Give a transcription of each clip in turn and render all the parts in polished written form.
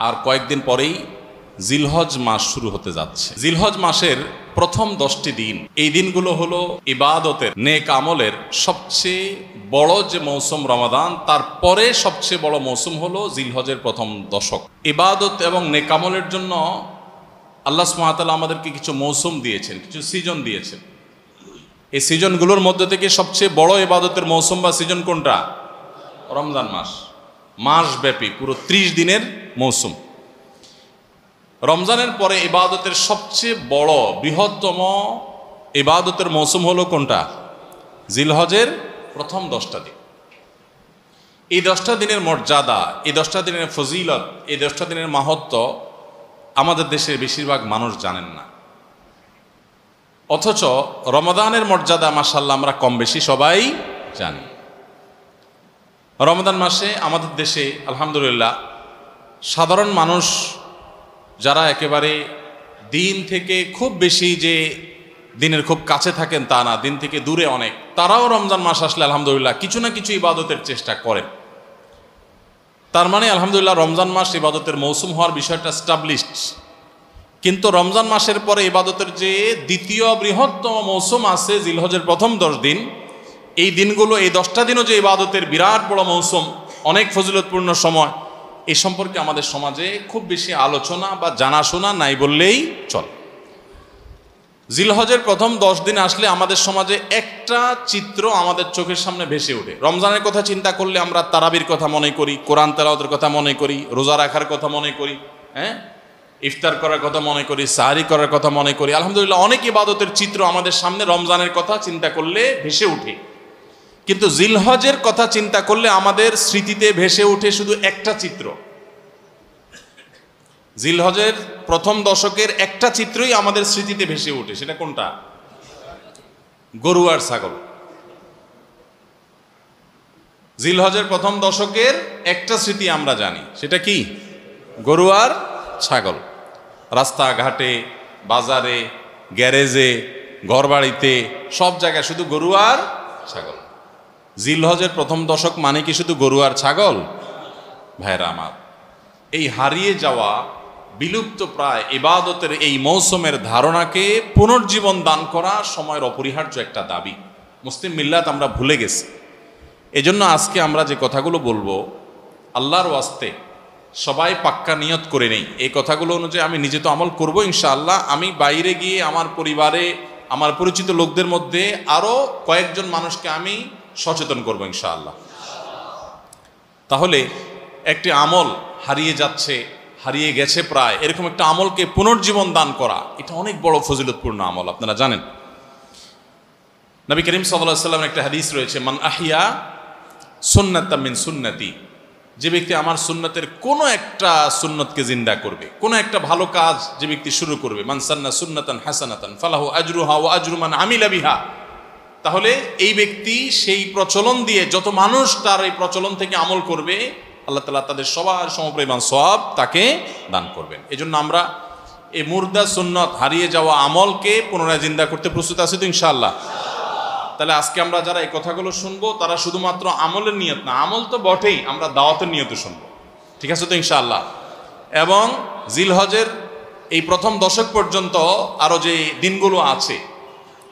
আর কয়েকদিন পরেই জিলহজ মাস শুরু হতে যাচ্ছে। জিলহজ মাসের প্রথম 10টি দিন, এই দিনগুলো হলো ইবাদতের, নেক আমলের সবচেয়ে বড় যে মৌসুম রমাদান, তারপরে সবচেয়ে বড় মৌসুম হলো জিলহজের প্রথম দশক। ইবাদত এবং নেক আমলের জন্য আল্লাহ সুবহানাহু ওয়া তাআলা আমাদেরকে কিছু মৌসুম দিয়েছেন, কিছু সিজন দিয়েছেন। এই সিজনগুলোর মধ্যে থেকে সবচেয়ে বড় ইবাদতের মৌসুম বা সিজন কোনটা? রমজান মাস। মাসব্যাপী পুরো 30 দিনের মৌসুম। রমজানের পরে ইবাদতের সবচেয়ে বড় বৃহত্তম ইবাদতের মৌসুম হলো কোনটা? জিলহজের প্রথম 10টা দিন। এই 10টা দিনের মর্যাদা, এই 10টা দিনের ফজিলত, এই 10টা দিনের মাহাত্ম্য আমাদের দেশের বেশিরভাগ মানুষ জানেন না। অথচ রমাদানের মর্যাদা মাশাআল্লাহ আমরা কম বেশি সবাই জানি। রমাদান মাসে আমাদের দেশে আলহামদুলিল্লাহ সাধারণ মানুষ যারা একেবারে দিন থেকে খুব বেশি যে দিনের খুব কাছে থাকেন তা না, দিন থেকে দূরে অনেক, তারাও রমজান মাস আসলে আলহামদুলিল্লাহ কিছু না কিছু ইবাদতের চেষ্টা করেন। তার মানে আলহামদুলিল্লাহ রমজান মাস ইবাদতের মৌসুম হওয়ার বিষয়টা এস্টাবলিশড। কিন্তু রমজান মাসের পরে ইবাদতের যে দ্বিতীয় বৃহত্তম মৌসুম আছে জিলহজের প্রথম 10 দিন, এই দিনগুলো, এই 10টা দিনও যে ইবাদতের বিরাট বড় মৌসুম, অনেক ফজিলতপূর্ণ সময়, এই সম্পর্কে আমাদের সমাজে খুব বেশি আলোচনা বা জানাশোনা নাই বললেই চলে। জিলহজের প্রথম 10 দিন আসলে আমাদের সমাজে একটা চিত্র আমাদের চোখের সামনে ভেসে ওঠে। রমজানের কথা চিন্তা করলে আমরা তারাবির কথা মনে করি, কোরআন তেলাওয়াতের কথা মনে করি, রোজা রাখার কথা মনে করি, ইফতার করার কথা মনে করি, সাহরি করার কথা মনে করি। আলহামদুলিল্লাহ অনেক ইবাদতের চিত্র আমাদের সামনে রমজানের কথা চিন্তা করলে ভেসে ওঠে। কিন্তু জিলহজের কথা চিন্তা করলে আমাদের স্মৃতিতে ভেসে ওঠে শুধু একটা চিত্র। জিলহজের প্রথম দশকের একটা চিত্রই আমাদের স্মৃতিতে ভেসে ওঠে। সেটা কোনটা? গরু আর ছাগল। জিলহজের প্রথম দশকের একটা স্মৃতি আমরা জানি, সেটা কি? গরু আর ছাগল। রাস্তাঘাটে, বাজারে, গ্যারেজে, ঘরবাড়িতে, সব জায়গায় শুধু গরু আর ছাগল। জিলহজের প্রথম দশক মানে কি শুধু গরু আর ছাগল? ভাইরা আমার, এই হারিয়ে যাওয়া বিলুপ্ত প্রায় ইবাদতের এই মৌসুমের ধারণাকে পুনর্জীবন দান করা সময়ের অপরিহার্য একটা দাবি। মুসলিম মিল্লাত আমরা ভুলে গেছি। এজন্য আজকে আমরা যে কথাগুলো বলবো, আল্লাহর ওয়াস্তে সবাই পাক্কা নিয়ত করে নেই। এই কথাগুলো অনুযায়ী আমি নিজে তো আমল করবো ইনশাআল্লাহ। আমি বাইরে গিয়ে আমার পরিবারে, আমার পরিচিত লোকদের মধ্যে আরো কয়েকজন মানুষকে আমি সচেতন করবো ইনশাআল্লাহ। তাহলে একটি আমল হারিয়ে যাচ্ছে, হারিয়ে গেছে প্রায়, এরকম একটা আমলকে পুনর্জীবন দান করা, এটা অনেক বড় ফজিলতপূর্ণ আমল। আপনারা জানেন নবী করিম সাল্লাল্লাহু আলাইহি ওয়াসাল্লামের একটা হাদিস রয়েছে, মান আহিয়া সুন্নাতাম মিন সুন্নতি, যে ব্যক্তি আমার সুন্নতের কোনো একটা সুন্নতকে জিন্দা করবে, কোনো একটা ভালো কাজ যে ব্যক্তি শুরু করবে, মান সান্না সুন্নাতান হাসানাতান ফালাহু আজরুহা ওয়া আজরু মান আমিলা বিহা, তাহলে এই ব্যক্তি সেই প্রচলন দিয়ে যত মানুষ তার এই প্রচলন থেকে আমল করবে, আল্লাহ তাআলা তাদের সবার সমপরিমাণ সওয়াব তাকে দান করবেন। এজন্য আমরা এই মুর্দা সুন্নত, হারিয়ে যাওয়া আমলকে পুনরায় জিন্দা করতে প্রস্তুত আছি তো ইনশাআল্লাহ। তাহলে আজকে আমরা যারা এই কথাগুলো শুনবো, তারা শুধুমাত্র আমলের নিয়ত না, আমল তো বটেই, আমরা দাওয়াতের নিয়তে শুনবো, ঠিক আছে তো ইনশাআল্লাহ। এবং জিলহজের এই প্রথম দশক পর্যন্ত আরো যে দিনগুলো আছে,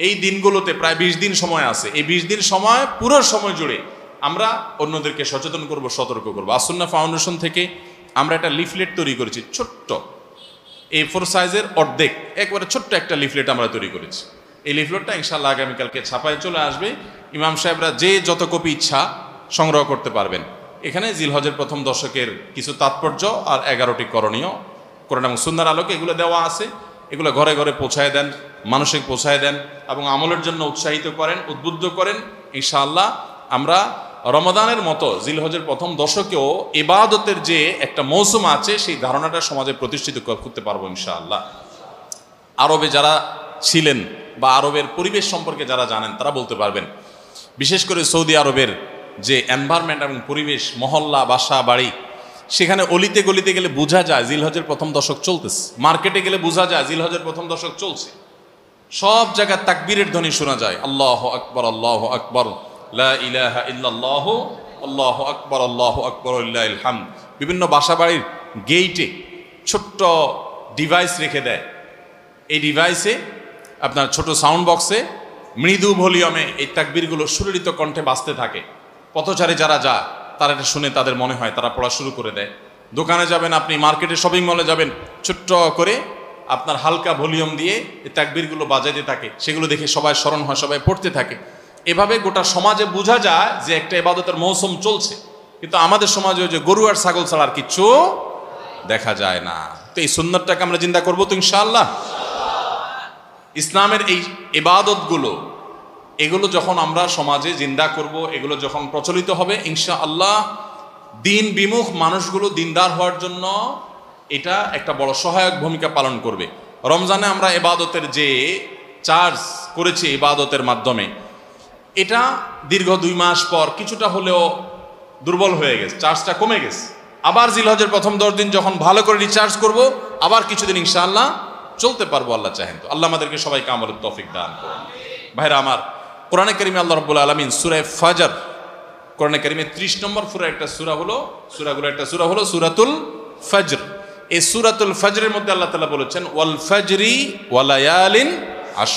এই দিনগুলোতে প্রায় 20 দিন সময় আছে। এই 20 দিন সময়, পুরো সময় জুড়ে আমরা অন্যদেরকে সচেতন করব, সতর্ক করবো। আসুন্নাহ ফাউন্ডেশন থেকে আমরা একটা লিফলেট তৈরি করেছি, ছোট্ট A4 সাইজের অর্ধেক, একবারে ছোট্ট একটা লিফলেট আমরা তৈরি করেছি। এই লিফলেটটা ইনশাআল্লাহ আগামীকালকে ছাপায় চলে আসবে। ইমাম সাহেবরা যে যত কপি ইচ্ছা সংগ্রহ করতে পারবেন। এখানে জিলহজের প্রথম দশকের কিছু তাৎপর্য আর 11টি করণীয় কোরআন এবং সুন্নাহর আলোকে এগুলো দেওয়া আছে। এগুলো ঘরে ঘরে পৌঁছায় দেন, মানসিক পৌঁছায় দেন এবং আমলের জন্য উৎসাহিত করেন, উদ্বুদ্ধ করেন। ইনশাআল্লাহ আমরা রমাদানের মতো জিলহজের প্রথম দশকেও ইবাদতের যে একটা মৌসুম আছে, সেই ধারণাটা সমাজে প্রতিষ্ঠিত করতে পারবো ইনশাআল্লাহ। আরবে যারা ছিলেন বা আরবের পরিবেশ সম্পর্কে যারা জানেন, তারা বলতে পারবেন, বিশেষ করে সৌদি আরবের যে এনভায়রনমেন্ট এবং পরিবেশ, মহল্লা, বাসা, বাড়ি, সেখানে অলিতে গলিতে গেলে বোঝা যায় জিলহজের প্রথম দশক চলতেছে। মার্কেটে গেলে বোঝা যায় জিলহজের প্রথম দশক চলছে। সব জায়গায় তাকবীরের ধ্বনি শোনা যায়, আল্লাহু আকবার, আল্লাহু আকবার, লা ইলাহা ইল্লাল্লাহু, আল্লাহু আকবার, আল্লাহু আকবার, লিল্লাহিল হামদ। বিভিন্ন বাসা বাড়ির গেইটে ছোট্ট ডিভাইস রেখে দেয়। এই ডিভাইসে আপনার ছোট সাউন্ড বক্সে মৃদু ভলিউমে এই তাকবীরগুলো সুললিত কণ্ঠে বাজতে থাকে। পথচারী যারা যায় তারা এটা শুনে তাদের মনে হয় তারা পড়া শুরু করে দেয়। দোকানে যাবেন আপনি, মার্কেটে শপিং মলে যাবেন, ছোট্ট করে আপনার হালকা ভলিউম দিয়ে এই তাকবীরগুলো বাজাইতে থাকে, সেগুলো দেখে সবাই স্মরণ হয়, সবাই পড়তে থাকে। এভাবে গোটা সমাজে বোঝা যায় যে একটা ইবাদতের মৌসুম চলছে। কিন্তু আমাদের সমাজে যে গরু আর ছাগল ছাড়া আর কিচ্ছু দেখা যায় না। তো এই সুন্নতটাকে আমরা জিন্দা করবো তো ইনশাআল্লাহ। ইসলামের এই ইবাদতগুলো এগুলো যখন আমরা সমাজে জিন্দা করব, এগুলো যখন প্রচলিত হবে ইনশাআল্লাহ, দিন বিমুখ মানুষগুলো দিনদার হওয়ার জন্য এটা একটা বড় সহায়ক ভূমিকা পালন করবে। রমজানে আমরা ইবাদতের যে চার্জ করেছি ইবাদতের মাধ্যমে, এটা দীর্ঘ 2 মাস পর কিছুটা হলেও দুর্বল হয়ে গেছে, চার্জটা কমে গেছে। আবার জিলহজের প্রথম 10 দিন যখন ভালো করে রিচার্জ করব, আবার কিছুদিন ইনশাআল্লাহ চলতে পারবো আল্লাহ চাহেন তো। আল্লাহ আমাদেরকে সবাইকে আমলের তৌফিক দান করুন। ভাইরা আমার, কোরআনে কারিমে আল্লাহ রাব্বুল আলামিন সূরা ফাজর, কোরআনে কারিমে 30 নম্বর সূরা একটা সূরা হলো, সূরাগুলো একটা সূরা হলো সূরাতুল ফজর। এই সূরাতুল ফজরের মধ্যে আল্লাহ তাআলা বলেছেন ওয়াল ফজরি ওয়া লায়ালিন আশ,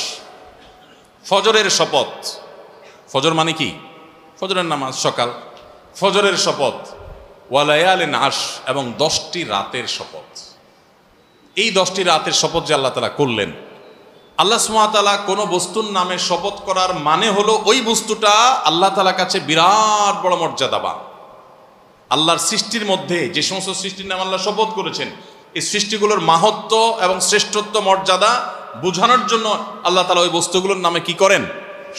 ফজরের শপথ। ফজর মানে কি? ফজরের নামাজ, সকাল। ফজরের শপথ, ওয়া লায়ালিন আশ, এবং 10টি রাতের শপথ। এই 10টি রাতের শপথ যে আল্লাহ তাআলা করলেন, আল্লাহ সুবহানাহু ওয়া তাআলা কোনো বস্তুর নামে শপথ করার মানে হলো ওই বস্তুটা আল্লাহ তাআলার কাছে বিরাট বড় মর্যাদাবান। আল্লাহর সৃষ্টির মধ্যে যে সমস্ত সৃষ্টির নামে আল্লাহ শপথ করেছেন, এই সৃষ্টিগুলোর মাহাত্ম্য এবং শ্রেষ্ঠত্ব মর্যাদা বোঝানোর জন্য আল্লাহ তাআলা ওই বস্তুগুলোর নামে কি করেন?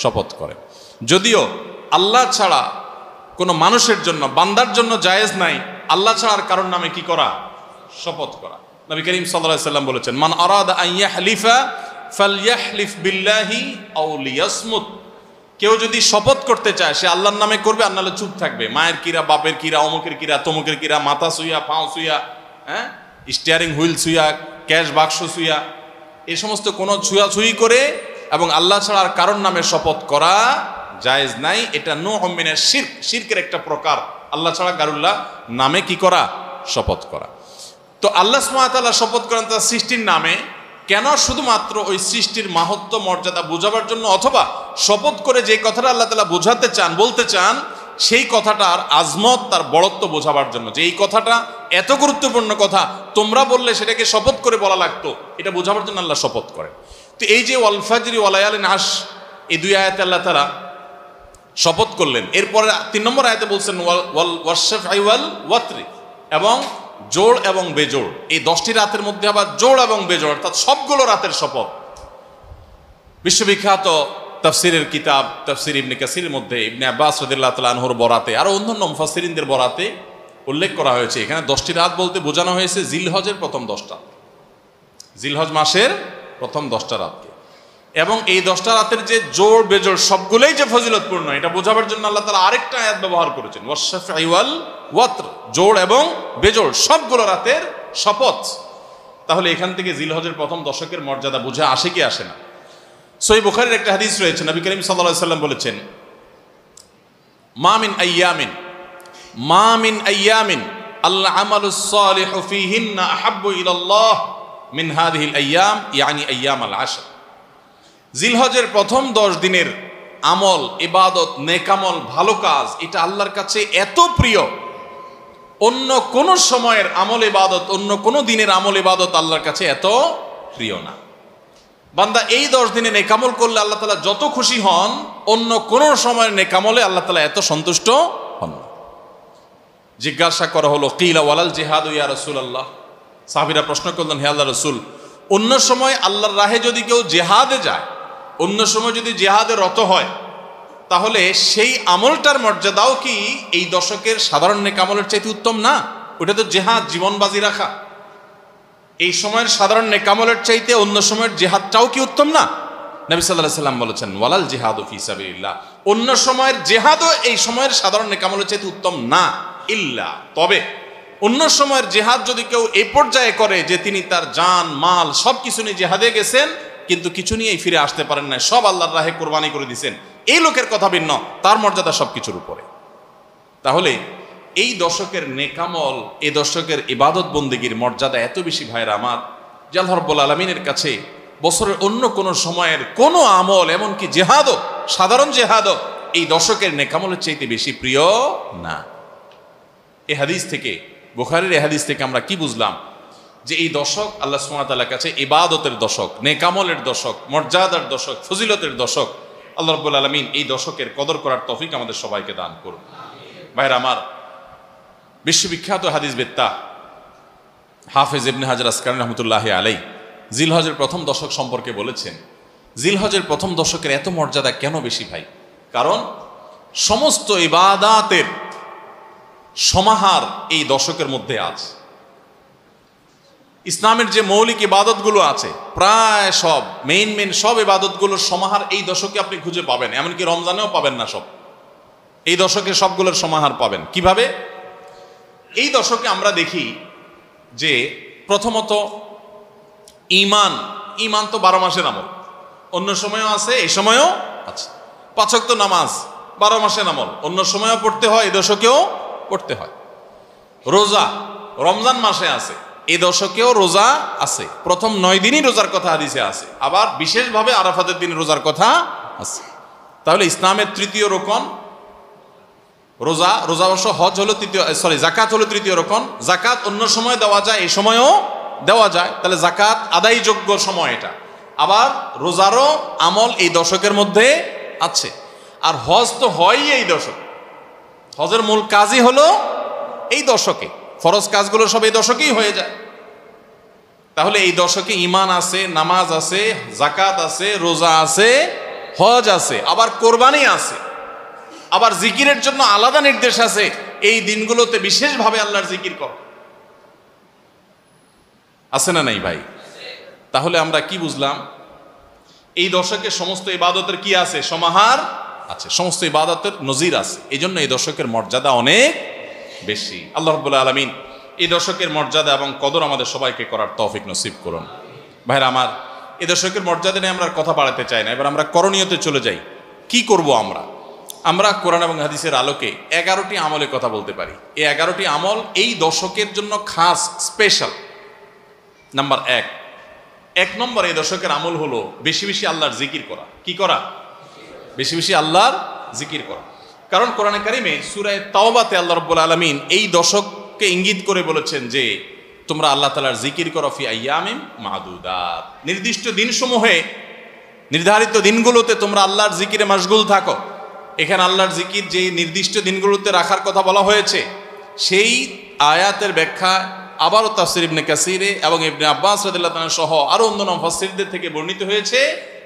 শপথ করেন। যদিও আল্লাহ ছাড়া কোনো মানুষের জন্য, বান্দার জন্য জায়েজ নাই আল্লাহ ছাড়া আর কারোর নামে কি করা? শপথ করা। নবী করিম সাল্লাল্লাহু আলাইহি সাল্লাম বলেছেন মান আরাদা আন ইয়াহলিফা ফালইয়াহলিফ বিল্লাহি আও লিয়াসমুত। কেউ যদি শপথ করতে চায় সে আল্লাহর নামে করবে, আর নাহলে চুপ থাকবে। মায়ের কিরা, বাপের কিরা, অমুকের কিরা, তমুকের কিরা, মাথা সুইয়া, পাও সুইয়া, স্টিয়ারিং হুইল সুইয়া, ক্যাশ বাক্স সুইয়া, এই সমস্ত কোনো ছুঁয়াছুঁয়ি করে এবং আল্লাহ ছাড়া আর কারোর নামে শপথ করা জায়েজ নাই। এটা নূউম মিনাশ শিরক, শিরকের একটা প্রকার। আল্লাহ ছাড়া কারুল্লাহ নামে কি করা? শপথ করা। তো আল্লাহ সুবহানাহু ওয়া তাআলা শপথ করেন তার সৃষ্টির নামে, কেন? শুধুমাত্র ওই সৃষ্টির মাহাত্ম্য মর্যাদা বোঝাবার জন্য, অথবা শপথ করে যে কথাটা আল্লাহ তাআলা বোঝাতে চান, বলতে চান, সেই কথাটার আজমত, তার বড়ত্ব বোঝাবার জন্য, যে এই কথাটা এত গুরুত্বপূর্ণ কথা, তোমরা বললে সেটাকে শপথ করে বলা লাগতো, এটা বোঝাবার জন্য আল্লাহ শপথ করেন। তো এই যে ওয়াল ফাজরি ওয়া লায়ালিন আশ, এই 2 আয়াতে আল্লাহ তাআলা শপথ করলেন। এরপরে 3 নম্বর আয়াতে বলছেন ওয়াশ-শাফঈ ওয়াল ওয়াতরি, এবং জোড় এবং বেজোড়। এই 10টি রাতের মধ্যে আবার জোড় এবং বেজোড়, অর্থাৎ সবগুলো রাতের শপথ। বিশ্ববিখ্যাত তাফসিরের কিতাব তাফসির ইবনে কাসিরের মধ্যে ইবনে আব্বাস রাদিয়াল্লাহু তাআলা আনহুর বরাতে, আরো অন্যান্য মুফাসসিরিনদের বরাতে উল্লেখ করা হয়েছে, এখানে 10টি রাত বলতে বোঝানো হয়েছে জিলহজের প্রথম 10টা, জিলহজ মাসের প্রথম 10টা রাতকে। এবং এই 10টা রাতের যে জোড় বেজোড় সবগুলোই যে ফজিলতপূর্ণ, এটা বোঝাবার জন্য আল্লাহ তাআলা আরেকটা আয়াত ব্যবহার করেছেন ওয়াশ-শাফঈ ওয়াল ওয়াতর, জোড় এবং বেজোড় সবগুলো রাতের শপথ। তাহলে এখান থেকে জিলহজের প্রথম দশকের মর্যাদা বুঝে আসে কি আসে না? সহিহ বুখারীর একটা হাদিস রয়েছে, নবী করিম সাল্লাল্লাহু আলাইহি সাল্লাম বলেছেন মা মিন আইয়ামিন আল আমালুস সালিহু ফীহিন্না আহাব্বু ইলাল্লাহ মিন হাযিহিল আইয়াম, ইয়ানি আইয়ামাল আশর। জিলহজের প্রথম 10 দিনের আমল, ইবাদত, নেকামল, ভালো কাজ, এটা আল্লাহর কাছে এত প্রিয়, অন্য কোন সময়ের আমল ইবাদত, অন্য কোন দিনের আমল ইবাদত আল্লাহর কাছে এত প্রিয় না। বান্দা এই 10 দিনে নেকামল করলে আল্লাহ তাআলা যত খুশি হন, অন্য কোন সময়ের নেকামলে আল্লাহ তাআলা এত সন্তুষ্ট হন না। জিজ্ঞাসা করা হলো কিলা ওয়ালাল জিহাদু ইয়া রাসূলুল্লাহ, সাহাবীরা প্রশ্ন করলেন হে আল্লাহর রাসূল, অন্য সময় আল্লাহর রাহে যদি কেউ জিহাদে যায়, অন্য সময় যদি জিহাদে রত হয়, তাহলে সেই আমলটার মর্যাদাও কি এই দশকের সাধারণ নেকামলের চাইতে উত্তম না? ওটা তো জিহাদ, জীবন বাজি রাখা। এই সময়ের সাধারণ নেকামলের চাইতে অন্য সময়ের জিহাদটাও কি উত্তম না? নবী সাল্লাল্লাহু আলাইহি সাল্লাম বলেছেন ওয়ালাল জিহাদু ফি সাবিলিল্লাহ, অন্য সময়ের জিহাদও এই সময়ের সাধারণ নেকামলের চাইতে উত্তম না, ইল্লা, তবে অন্য সময়ের জিহাদ যদি কেউ এই পর্যায়ে করে যে তিনি তার জান মাল সব কিছু নিয়ে জিহাদে গেছেন, কিন্তু কিছু নিয়েই ফিরে আসতে পারেন না, সব আল্লাহর রাহে কোরবানি করে দিয়েছেন, এই লোকের কথা ভিন্ন, তার মর্যাদা সবকিছুর উপরে। তাহলে এই দশকের নেকামল, এই দশকের ইবাদত বন্দেগীর মর্যাদা এত বেশি ভাইরা আমার, যে আল্লাহ রাব্বুল আলামিনের কাছে বছরের অন্য কোনো সময়ের কোনো আমল, এমনকি জেহাদও, সাধারণ জেহাদও এই দশকের নেকামলের চাইতে বেশি প্রিয় না। এই হাদিস থেকে, বুখারীর এই হাদিস থেকে আমরা কি বুঝলাম? যে এই দশক আল্লাহ সুবহানাহু ওয়া তাআলার কাছে ইবাদতের দশক, নেকামলের দশক, মর্যাদার দশক, ফজিলতের দশক। আল্লাহ রাব্বুল আলামিন এই দশকের কদর করার তৌফিক আমাদের সবাইকে দান করুন। ভাইরা আমার, বিশ্ববিখ্যাত হাদিসবেত্তা হাফেজ ইবনে হাজার আসকালানী রাহমাতুল্লাহি আলাইহি জিলহজের প্রথম দশক সম্পর্কে বলেছেন, জিলহজের প্রথম দশকের এত মর্যাদা কেন বেশি ভাই? কারণ সমস্ত ইবাদাতের সমাহার এই দশকের মধ্যে আছে। ইসলামের যে মৌলিক ইবাদতগুলো আছে প্রায় সব, মেইন সব ইবাদতগুলোর সমাহার এই দশকে আপনি খুঁজে পাবেন। এমনকি রমজানেও পাবেন না সব, এই দশকে সবগুলোর সমাহার পাবেন। কিভাবে? এই দশকে আমরা দেখি যে প্রথমত ইমান তো 12 মাসের আমল, অন্য সময়ও আছে, এই সময়ও আছে। 5 ওয়াক্ত নামাজ 12 মাসের আমল, অন্য সময়ও পড়তে হয়, এই দশকেও পড়তে হয়। রোজা রমজান মাসে আছে, এই দশকেও রোজা আছে। প্রথম 9 দিনই রোজার কথা হাদিসে আছে, আবার বিশেষভাবে আরাফাতের দিন রোজার কথা আছে। তাহলে ইসলামের তৃতীয় রকম রোজা, রোজা অবশ্য হজ হলো তৃতীয়, জাকাত হলো তৃতীয় রকম। জাকাত অন্য সময় দেওয়া যায়, এই সময়ও দেওয়া যায়, তাহলে জাকাত আদায়যোগ্য সময় এটা। আবার রোজারও আমল এই দশকের মধ্যে আছে। আর হজ তো হয়ই এই দশক, হজের মূল কাজই হলো এই দশকে, ফরজ কাজগুলো সব এই দশকেই হয়ে যায়। তাহলে এই দশকে ঈমান আছে, নামাজ আছে, জাকাত আছে, রোজা আছে, হজ আছে, আবার কোরবানি আছে, আবার জিকিরের জন্য আলাদা নির্দেশ আছে। এই দিনগুলোতে বিশেষভাবে আল্লাহর জিকির কর, আছে না নাই ভাই? তাহলে আমরা কি বুঝলাম? এই দশকে সমস্ত ইবাদতের কি আছে? সমাহার আছে, সমস্ত ইবাদতের নজির আছে। এই জন্য এই দশকের মর্যাদা অনেক বেশি। আল্লাহ রাব্বুল আলামিন এই দশকের মর্যাদা এবং কদর আমাদের সবাইকে করার তৌফিক নসিব করুন। ভাইরা আমার, এই দশকের মর্যাদা নিয়ে আমরা কথা বাড়াতে চাই না, এবার আমরা করণীয়তে চলে যাই। কি করব আমরা? আমরা কোরআন এবং হাদিসের আলোকে 11টি আমলের কথা বলতে পারি। এই 11টি আমল এই দশকের জন্য খাস, স্পেশাল। নাম্বার 1 নম্বর এই দশকের আমল হলো বেশি বেশি আল্লাহর জিকির করা। কি করা? বেশি বেশি আল্লাহর জিকির করা। কারণ কোরআনে কারিমে সূরা তাওবাতে আল্লাহ রাব্বুল আলামিন এই দশককে ইঙ্গিত করে বলেছেন যে তোমরা আল্লাহ তাআলার জিকির করো ফি আইয়ামিন মাদুদাত, নির্দিষ্ট দিনসমূহে, নির্ধারিত দিনগুলোতে তোমরা আল্লাহর জিকিরে মাশগুল থাকো। এখানে আল্লাহর জিকির যে নির্দিষ্ট দিনগুলোতে রাখার কথা বলা হয়েছে, সেই আয়াতের ব্যাখ্যা আবারও তাফসীর ইবনে কাসিরে এবং ইবনে আব্বাস রাদিয়াল্লাহু তাআলা সহ আরো অন্যান্য মুফাসসিরদের থেকে বর্ণিত হয়েছে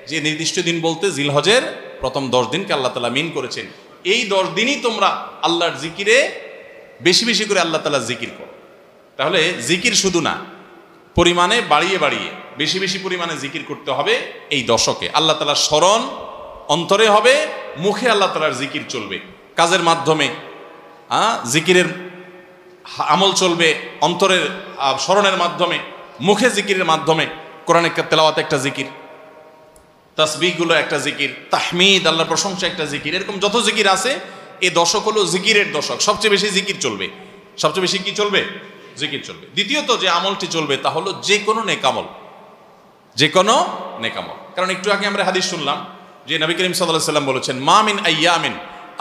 যে নির্দিষ্ট দিন বলতে জিলহজের প্রথম 10 দিনকে আল্লাহ তাআলা মিন করেছেন। এই 10 দিনই তোমরা আল্লাহর জিকিরে বেশি বেশি করে আল্লাহ তাআলার জিকির করো। তাহলে জিকির শুধু না, পরিমাণে বাড়িয়ে বাড়িয়ে বেশি বেশি পরিমাণে জিকির করতে হবে। এই দশকে আল্লাহ তাআলার স্মরণ অন্তরে হবে, মুখে আল্লাহ তাআলার জিকির চলবে, কাজের মাধ্যমে জিকিরের আমল চলবে, অন্তরের স্মরণের মাধ্যমে, মুখে জিকিরের মাধ্যমে। কোরআনের তেলাওয়াত একটা জিকির, তাসবিহগুলো একটা জিকির, তাহমিদ আল্লাহর প্রশংসা একটা জিকির, এরকম যত জিকির আছে এই দশক হলো জিকিরের দশক। সবচেয়ে বেশি জিকির চলবে, সবচেয়ে বেশি কি চলবে? জিকির চলবে। দ্বিতীয়ত যে আমলটি চলবে তা হলো যে কোনো নেকামল, যে কোনো নেকামল। কারণ একটু আগে আমরা হাদিস শুনলাম যে নবী করিম সাল্লাল্লাহু আলাইহি ওয়াসাল্লাম বলেছেন, মা মিন আইয়ামিন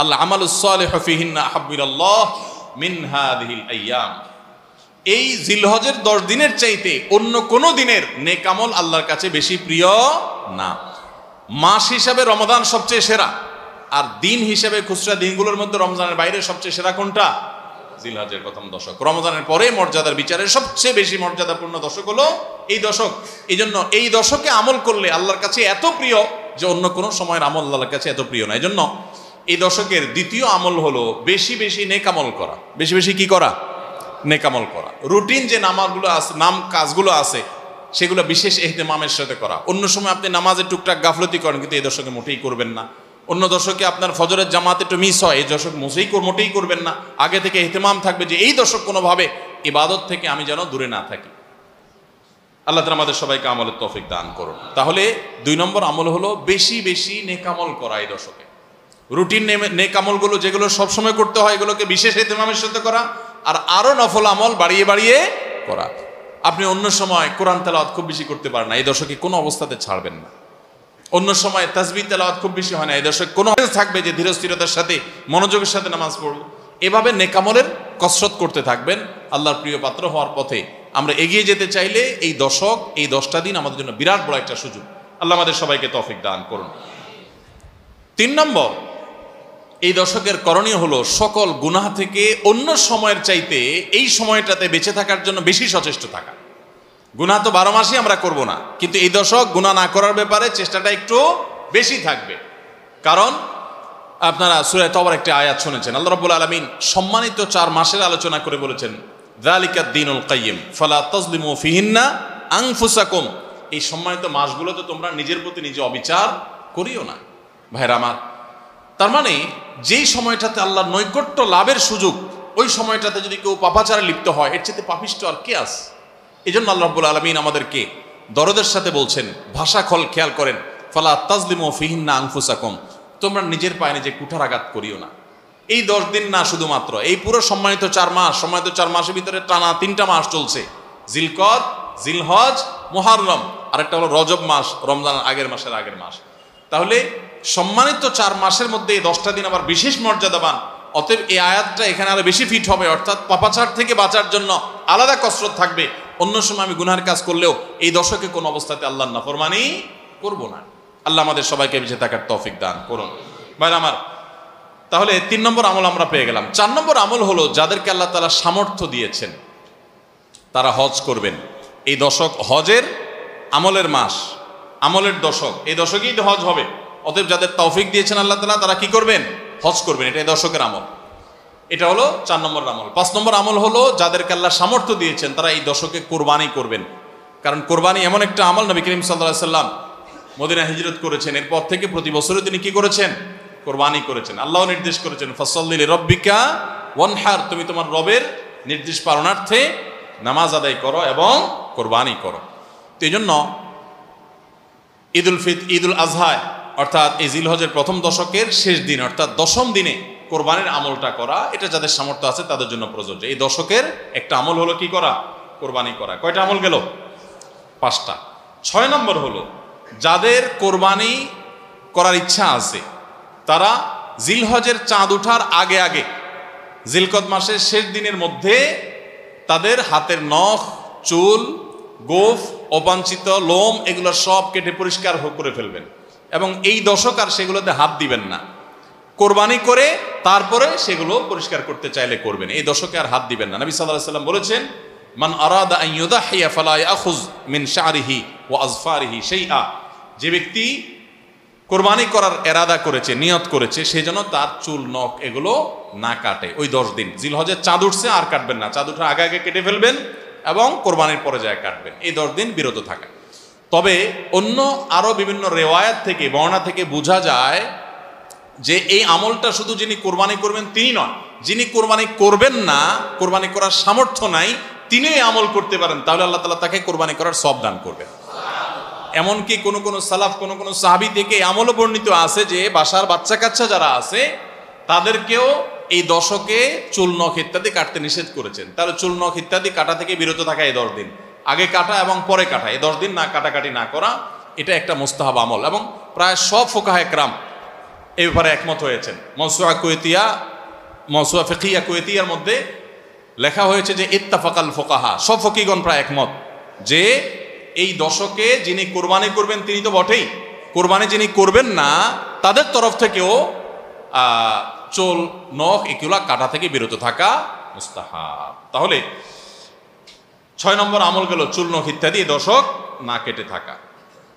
আল আমালুস সালিহু ফিহিন্না আহাব্বু ইলাল্লাহ মিন হাযিহিল আইয়াম। এই জিলহজের 10 দিনের চাইতে অন্য কোন দিনের নেকামল আল্লাহর কাছে বেশি প্রিয় না। মাস হিসাবে রমাদান সবচেয়ে সেরা, আর দিন হিসাবে খুচরা দিনগুলোর মধ্যে রমজানের বাইরে সবচেয়ে সেরা কোনটা? জিলহজের প্রথম দশক। রমজানের পরে মর্যাদার বিচারে সবচেয়ে বেশি মর্যাদাপূর্ণ দশক হলো এই দশক। এই জন্য এই দশকে আমল করলে আল্লাহর কাছে এত প্রিয় যে অন্য কোনো সময়ের আমল আল্লাহর কাছে এত প্রিয় না। এই জন্য এই দশকের দ্বিতীয় আমল হলো বেশি বেশি নেকামল করা। বেশি বেশি কি করা? নেকামল করা। রুটিন যে নামাজগুলো আছে, কাজগুলো আছে, সেগুলো বিশেষ ইহতিমামের সাথে করা। অন্য সময় আপনি নামাজের টুকটাক গাফলতি করেন, কিন্তু এই দশকে মোটেই করবেন না। অন্য দশকে আপনার ফজরের জামাত একটু মিস হয়, এই দশক মোটেই করবেন না। আগে থেকে ইহতিমাম থাকবে যে এই দশক কোনোভাবে ইবাদত থেকে আমি যেন দূরে না থাকি। আল্লাহ তাআলা আমাদের সবাইকে আমলের তৌফিক দান করুন। তাহলে 2 নম্বর আমল হলো বেশি বেশি নেকামল করা এই দশকে। রুটিন নেক আমলগুলো যেগুলো সবসময় করতে হয় এগুলোকে বিশেষ ইহতিমামের সাথে করা, আর আরো নফল আমল বাড়িয়ে বাড়িয়ে করা। আপনি অন্য সময় কোরআন তেলাওয়াত খুব বেশি করতে পারেন না, এই দশকে কোনো অবস্থাতে ছাড়বেন না। অন্য সময় তাসবিহ তেলাওয়াত খুব বেশি হয় না, এই দশকে কোনো থাকবে যে ধীরস্থিরতার সাথে মনোযোগের সাথে নামাজ পড়ব। এভাবে নেকামলের কসরত করতে থাকবেন। আল্লাহর প্রিয় পাত্র হওয়ার পথে আমরা এগিয়ে যেতে চাইলে এই দশক, এই 10টা দিন আমাদের জন্য বিরাট বড় একটা সুযোগ। আল্লাহ আমাদের সবাইকে তৌফিক দান করুন। 3 নম্বর, এই দশকের করণীয় হলো সকল গুনাহ থেকে অন্য সময়ের চাইতে এই সময়টাতে বেঁচে থাকার জন্য বেশি সচেষ্ট থাকা। গুনাহ তো 12 মাসই আমরা করব না, কিন্তু এই দশক গুনাহ না করার ব্যাপারে চেষ্টাটা একটু বেশি থাকবে। কারণ আপনারা সূরা তওবার একটা আয়াত শুনেছেন, আল্লাহ রাব্বুল আলামিন সম্মানিত 4 মাসের আলোচনা করে বলেছেন, যালিকাদ দীনুল কাইয়্যিম ফালা তাজলিমু ফিহিন্না আনফুসাকুম। এই সম্মানিত মাসগুলোতে তোমরা নিজের প্রতি নিজে অবিচার করিও না। ভাইরা আমার, তার মানে যেই সময়টাতে আল্লাহর নৈকট্য লাভের সুযোগ, ওই সময়টাতে যদি কেউ পাপাচারে লিপ্ত হয়, এর চেয়ে পাপিষ্ট আর কে আছে? এই জন্য আল্লাহ রাব্বুল আলামিন আমাদেরকে দরদের সাথে বলছেন, ভাষা খেয়াল করেন, ফালা তাজলিমু ফিহিন্না আনফুসাকুম, তোমরা নিজের পায়ে নিজে কুঠারাঘাত করিও না। এই 10 দিন না, শুধুমাত্র এই পুরো সম্মানিত 4 মাস, সম্মানিত 4 মাসের ভিতরে টানা 3টা মাস চলছে, জিলকদ, জিলহজ, মুহররম, আরেকটা হলো রজব মাস, রমজানের আগের মাস। তাহলে সম্মানিত 4 মাসের মধ্যে এই 10টা দিন আবার বিশেষ মর্যাদাবান। অতএব এই আয়াতটা এখানে আরো বেশি ফিট হবে, অর্থাৎ পাপাচার থেকে বাঁচার জন্য আলাদা কসরত থাকবে। অন্য সময় আমি গুনাহের কাজ করলেও এই দশকে কোনো অবস্থাতে আল্লাহর নাফরমানি করব না। আল্লাহ আমাদের সবাইকে বেঁচে থাকার তৌফিক দান করুন। ভাই আমার, তাহলে 3 নম্বর আমল আমরা পেয়ে গেলাম। 4 নম্বর আমল হলো, যাদেরকে আল্লাহ তাআলা সামর্থ্য দিয়েছেন তারা হজ করবেন। এই দশক হজের আমলের মাস, আমলের দশক, এই দশকেই তো হজ হবে। অতএব যাদের তৌফিক দিয়েছেন আল্লাহ তাআলা, তারা কি করবেন? হজ করবেন। এটা এই দশকের আমল। এটা হলো 4 নম্বর আমল। 5 নম্বর আমল হলো, যাদেরকে আল্লাহ সামর্থ্য দিয়েছেন তারা এই দশকে কোরবানি করবেন। কারণ কোরবানি এমন একটা আমল, নবী করিম সাল্লাল্লাহু আলাইহি সাল্লাম মদিনা হিজরত করেছেন, এরপর থেকে প্রতি বছরই তিনি কি করেছেন? কোরবানি করেছেন। আল্লাহ নির্দেশ করেছেন, ফাসাল্লি লিরাব্বিকা ওয়ানহার, তুমি তোমার রবের নির্দেশ পালনার্থে নামাজ আদায় করো এবং কোরবানি করো। তো এই জন্য ঈদুল আজহা, অর্থাৎ এই জিলহজের প্রথম দশকের শেষ দিন, অর্থাৎ 10ম দিনে কোরবানির আমলটা করা, এটা যাদের সামর্থ্য আছে তাদের জন্য প্রযোজ্য। এই দশকের একটা আমল হলো কি করা? কোরবানি করা। কয়টা আমল গেল? 5টা। 6 নম্বর হলো, যাদের কোরবানি করার ইচ্ছা আছে তারা জিলহজের চাঁদ ওঠার আগে আগে, জিলকদ মাসের শেষ দিনের মধ্যে তাদের হাতের নখ, চুল, গোফ, অবাঞ্ছিত লোম এগুলো সব কেটে পরিষ্কার করে ফেলবেন এবং এই দশক আর সেগুলোতে হাত দিবেন না। কোরবানি করে তারপরে সেগুলো পরিষ্কার করতে চাইলে করবেন, এই দশকে আর হাত দিবেন না। নবী সাল্লাল্লাহু আলাইহি ওয়াসাল্লাম বলেছেন, মান আরাদা আন ইউদাহিয়া ফালা ইয়াখুয মিন শা'রিহি ওয়া আযফারিহি শাইআ, যে ব্যক্তি কোরবানি করার এরাদা করেছে, নিয়ত করেছে, সে যেন তার চুল, নখ এগুলো না কাটে ওই 10 দিন। জিলহজের চাঁদ উঠছে আর কাটবেন না, চাঁদ উঠার আগে আগে কেটে ফেলবেন এবং কোরবানির পরে যায় কাটবেন, এই 10 দিন বিরত থাকা। তবে অন্য আরো বিভিন্ন রেওয়ায়াত থেকে, বর্ণনা থেকে বোঝা যায় যে এই আমলটা শুধু যিনি কোরবানি করবেন তিনি নন, যিনি কোরবানি করবেন না, কোরবানি করার সামর্থ্য নাই, তিনি এই আমল করতে পারেন, তাহলে আল্লাহ তাআলা তাকে কোরবানি করার সওয়াব দান করবেন। এমনকি কোন সালাফ, কোন সাহাবী থেকে আমলও বর্ণিত আছে যে বাসার বাচ্চা কাচ্চা যারা আছে তাদেরকেও এই দশকে চুল, নখ ইত্যাদি কাটতে নিষেধ করেছেন। তাহলে চুল, নখ ইত্যাদি কাটা থেকে বিরত থাকা এই 10 দিন, আগে কাটা এবং পরে কাটা, এই 10 দিন না কাটাকাটি না করা, এটা একটা মুস্তাহাব আমল। এবং প্রায় সব ফুকাহা একরাম এই ব্যাপারে একমত হয়েছেন। মওসুআ ফিকহিয়া কুয়েতিয়ার মধ্যে লেখা হয়েছে যে ইত্তাফাকাল ফুকাহা, সব ফকিহগণ প্রায় একমত যে এই দশকে যিনি কোরবানি করবেন তিনি তো বটেই, কোরবানি যিনি করবেন না তাদের তরফ থেকেও চুল, নখ এগুলো কাটা থেকে বিরত থাকা মুস্তাহাব। তাহলে 6 নম্বর আমল গেল চুল, নখ ইত্যাদি দশক না কেটে থাকা।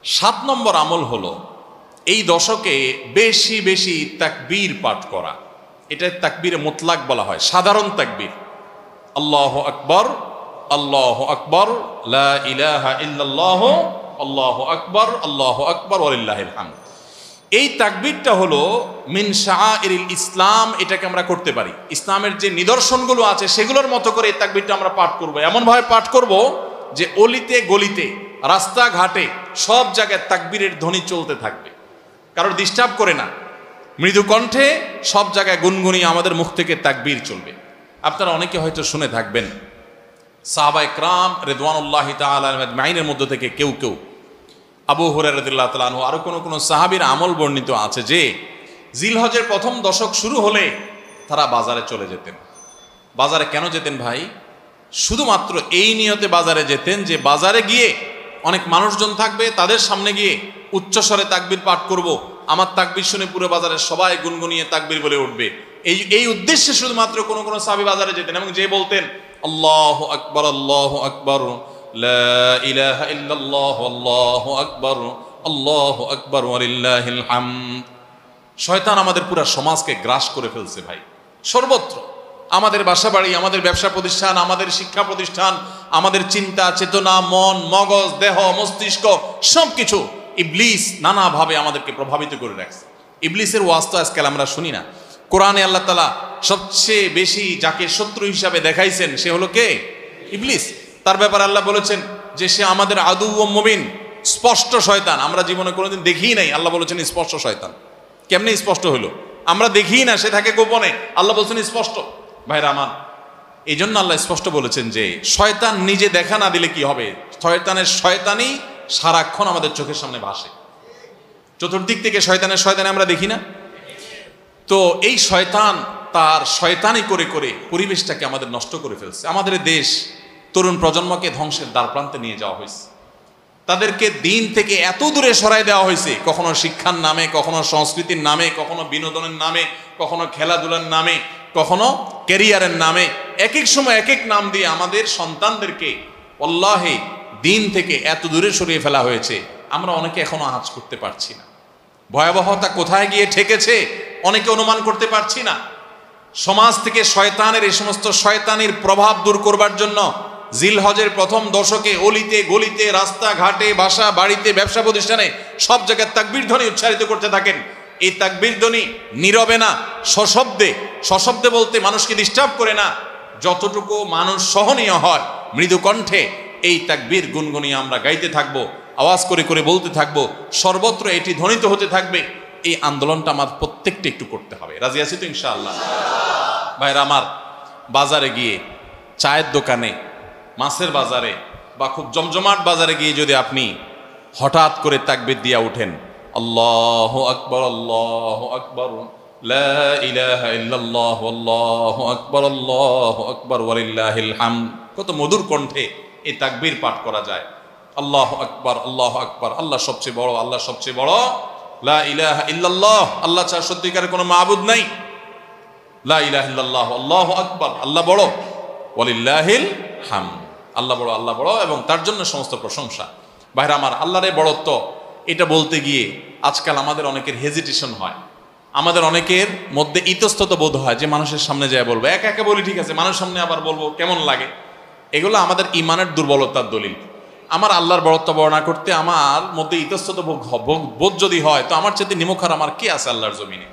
7 নম্বর আমল হলো এই দশকে বেশি বেশি তাকবীর পাঠ করা। এটা তাকবীরে মুতলাক বলা হয়, সাধারণ তাকবীর। আল্লাহু আকবার, আল্লাহু আকবার, লা ইলাহা ইল্লাল্লাহু, আল্লাহু আকবার, আল্লাহু আকবার ওয়ালিল্লাহিল হামদ। এই তাকবীরটা হলো মিন শাআইরিল ইসলাম, এটাকে আমরা করতে পারি। ইসলামের যে নিদর্শনগুলো আছে সেগুলোর মতো করে এই তাকবীরটা আমরা পাঠ করব, এমনভাবে পাঠ করব যে অলিতে গলিতে, রাস্তাঘাটে সব জায়গায় তাকবীরের ধ্বনি চলতে থাকবে, কারোর ডিস্টার্ব করে না। মৃদু কণ্ঠে সব জায়গায় গুনগুনিয়ে আমাদের মুখ থেকে তাকবীর চলবে। আপনারা অনেকে হয়তো শুনে থাকবেন, সাহাবায়ে কেরাম রিদওয়ানুল্লাহি তাআলা আজমাইনের মধ্য থেকে কেউ কেউ, আবু হুরায়রা রাদিয়াল্লাহু তাআলা আনহু, আরো কোন সাহাবীর আমল বর্ণিত আছে যে জিলহজের প্রথম দশক শুরু হলে তারা বাজারে চলে যেতেন। বাজারে কেন যেতেন ভাই? শুধুমাত্র এই নিয়তে বাজারে যেতেন যে বাজারে গিয়ে অনেক মানুষজন থাকবে, তাদের সামনে গিয়ে উচ্চস্বরে তাকবীর পাঠ করব, আমার তাকবীর শুনে পুরো বাজারের সবাই গুনগুনিয়ে তাকবীর বলে উঠবে। এই উদ্দেশ্যে শুধুমাত্র কোন সাহাবী বাজারে যেতেন এবং যে বলতেন আল্লাহু আকবার, আল্লাহু আকবার, লা ইলাহা ইল্লাল্লাহ, আল্লাহু আকবার, আল্লাহু আকবার, ওয়ালিল্লাহিল হামদ। শয়তান আমাদের পুরো সমাজকে গ্রাস করে ফেলছে ভাই। সর্বত্র আমাদের বাসা বাড়ি, আমাদের ব্যবসা প্রতিষ্ঠান, আমাদের শিক্ষা প্রতিষ্ঠান, আমাদের চিন্তা চেতনা, মন মগজ, দেহ মস্তিষ্ক সবকিছু ইবলিস নানাভাবে আমাদেরকে প্রভাবিত করে রাখছে। ইবলিসের ওয়াজ তো আজকাল আমরা শুনি না। কোরআনে আল্লাহ তাআলা সবচেয়ে বেশি যাকে শত্রু হিসাবে দেখাইছেন সে হলো কে? ইবলিস। তার ব্যাপারে আল্লাহ বলেছেন যে সে আমাদের আদু ও মুবিন, স্পষ্ট শয়তান। আমরা জীবনে কোনোদিন দেখিই নাই, আল্লাহ বলেছেন স্পষ্ট শয়তান। কেমনে স্পষ্ট হলো? আমরা দেখিই না, সে থাকে গোপনে, আল্লাহ বলছেন স্পষ্ট। ভাইরা আমার, এই জন্য আল্লাহ স্পষ্ট বলেছেন যে শয়তান নিজে দেখা না দিলে কি হবে? শয়তানের শয়তানি সারাক্ষণ আমাদের চোখের সামনে ভাসে, চতুর্দিক থেকে শয়তানের শয়তানি আমরা দেখি না? তো এই শয়তান তার শয়তানি করে করে পরিবেশটাকে আমাদের নষ্ট করে ফেলছে। আমাদের দেশ তরুণ প্রজন্মকে ধ্বংসের দ্বারপ্রান্তে নিয়ে যাওয়া হয়েছে। তাদেরকে দিন থেকে এত দূরে সরাই দেওয়া হয়েছে, কখনো শিক্ষার নামে, কখনো সংস্কৃতির নামে, কখনো বিনোদনের নামে, কখনো খেলাধুলার নামে, কখনো ক্যারিয়ারের নামে, এক এক সময় এক এক নাম দিয়ে আমাদের সন্তানদেরকে আল্লাহে দিন থেকে এত দূরে সরিয়ে ফেলা হয়েছে, আমরা অনেকে এখনো আঁচ করতে পারছি না। ভয়াবহতা কোথায় গিয়ে ঠেকেছে অনেকে অনুমান করতে পারছি না। সমাজ থেকে শয়তানের এই সমস্ত শয়তানির প্রভাব দূর করবার জন্য জিলহজের প্রথম দশকে অলিতে গলিতে, রাস্তাঘাটে, বাসা বাড়িতে, ব্যবসা প্রতিষ্ঠানে সব জায়গায় তাকবীর ধ্বনি উচ্চারিত করতে থাকেন। এই তাকবীর ধ্বনি নীরবে না, সশব্দে। সশব্দে বলতে মানুষকে ডিস্টার্ব করে না, যতটুকু মানুষ সহনীয় হয় মৃদু কণ্ঠে এই তাকবীর গুনগুনিয়ে আমরা গাইতে থাকবো, আওয়াজ করে করে বলতে থাকবো, সর্বত্র এটি ধ্বনিত হতে থাকবে। এই আন্দোলনটা আমার প্রত্যেকটা একটু করতে হবে। রাজি আছি তো ইনশাআল্লাহ? ভাইরা আমার, বাজারে গিয়ে, চায়ের দোকানে, মাছের বাজারে বা খুব জমজমাট বাজারে গিয়ে যদি আপনি হঠাৎ করে তাকবীর দিয়া উঠেন, আল্লাহু আকবার, আল্লাহু আকবার, লা ইলাহা ইল্লাল্লাহ, আল্লাহু আকবার, আল্লাহু আকবার, ওয়ালিল্লাহিল হামদ, কত মধুর কণ্ঠে এই তাকবীর পাঠ করা যায়। আল্লাহু আকবার, আল্লাহু আকবার, আল্লাহ সবচেয়ে বড়, আল্লাহ সবচেয়ে বড়, লা ইলাহা ইল্লাল্লাহ, আল্লাহ ছাড়া সত্যিকারের কোনো মাবুদ নাই, লা ইলাহা ইল্লাল্লাহ, আল্লাহু আকবার, আল্লাহ বড়, ওয়ালিল্লাহিল হামদ, আল্লাহ বড়, আল্লাহ বড় এবং তার জন্য সমস্ত প্রশংসা। ভাইরা আমার, আল্লাহর এই বড়ত্ব এটা বলতে গিয়ে আজকাল আমাদের অনেকের হেজিটেশন হয়, আমাদের অনেকের মধ্যে ইতস্তত বোধ হয় যে মানুষের সামনে যায় বলবো। একা একা বলি ঠিক আছে, মানুষের সামনে আবার বলবো কেমন লাগে। এগুলো আমাদের ইমানের দুর্বলতার দলিল। আমার আল্লাহর বড়ত্ব বর্ণনা করতে আমার মধ্যে ইতস্তত বোধ যদি হয়, তো আমার চেয়ে নিমুখার আমার কি আছে আল্লাহর জমিনে?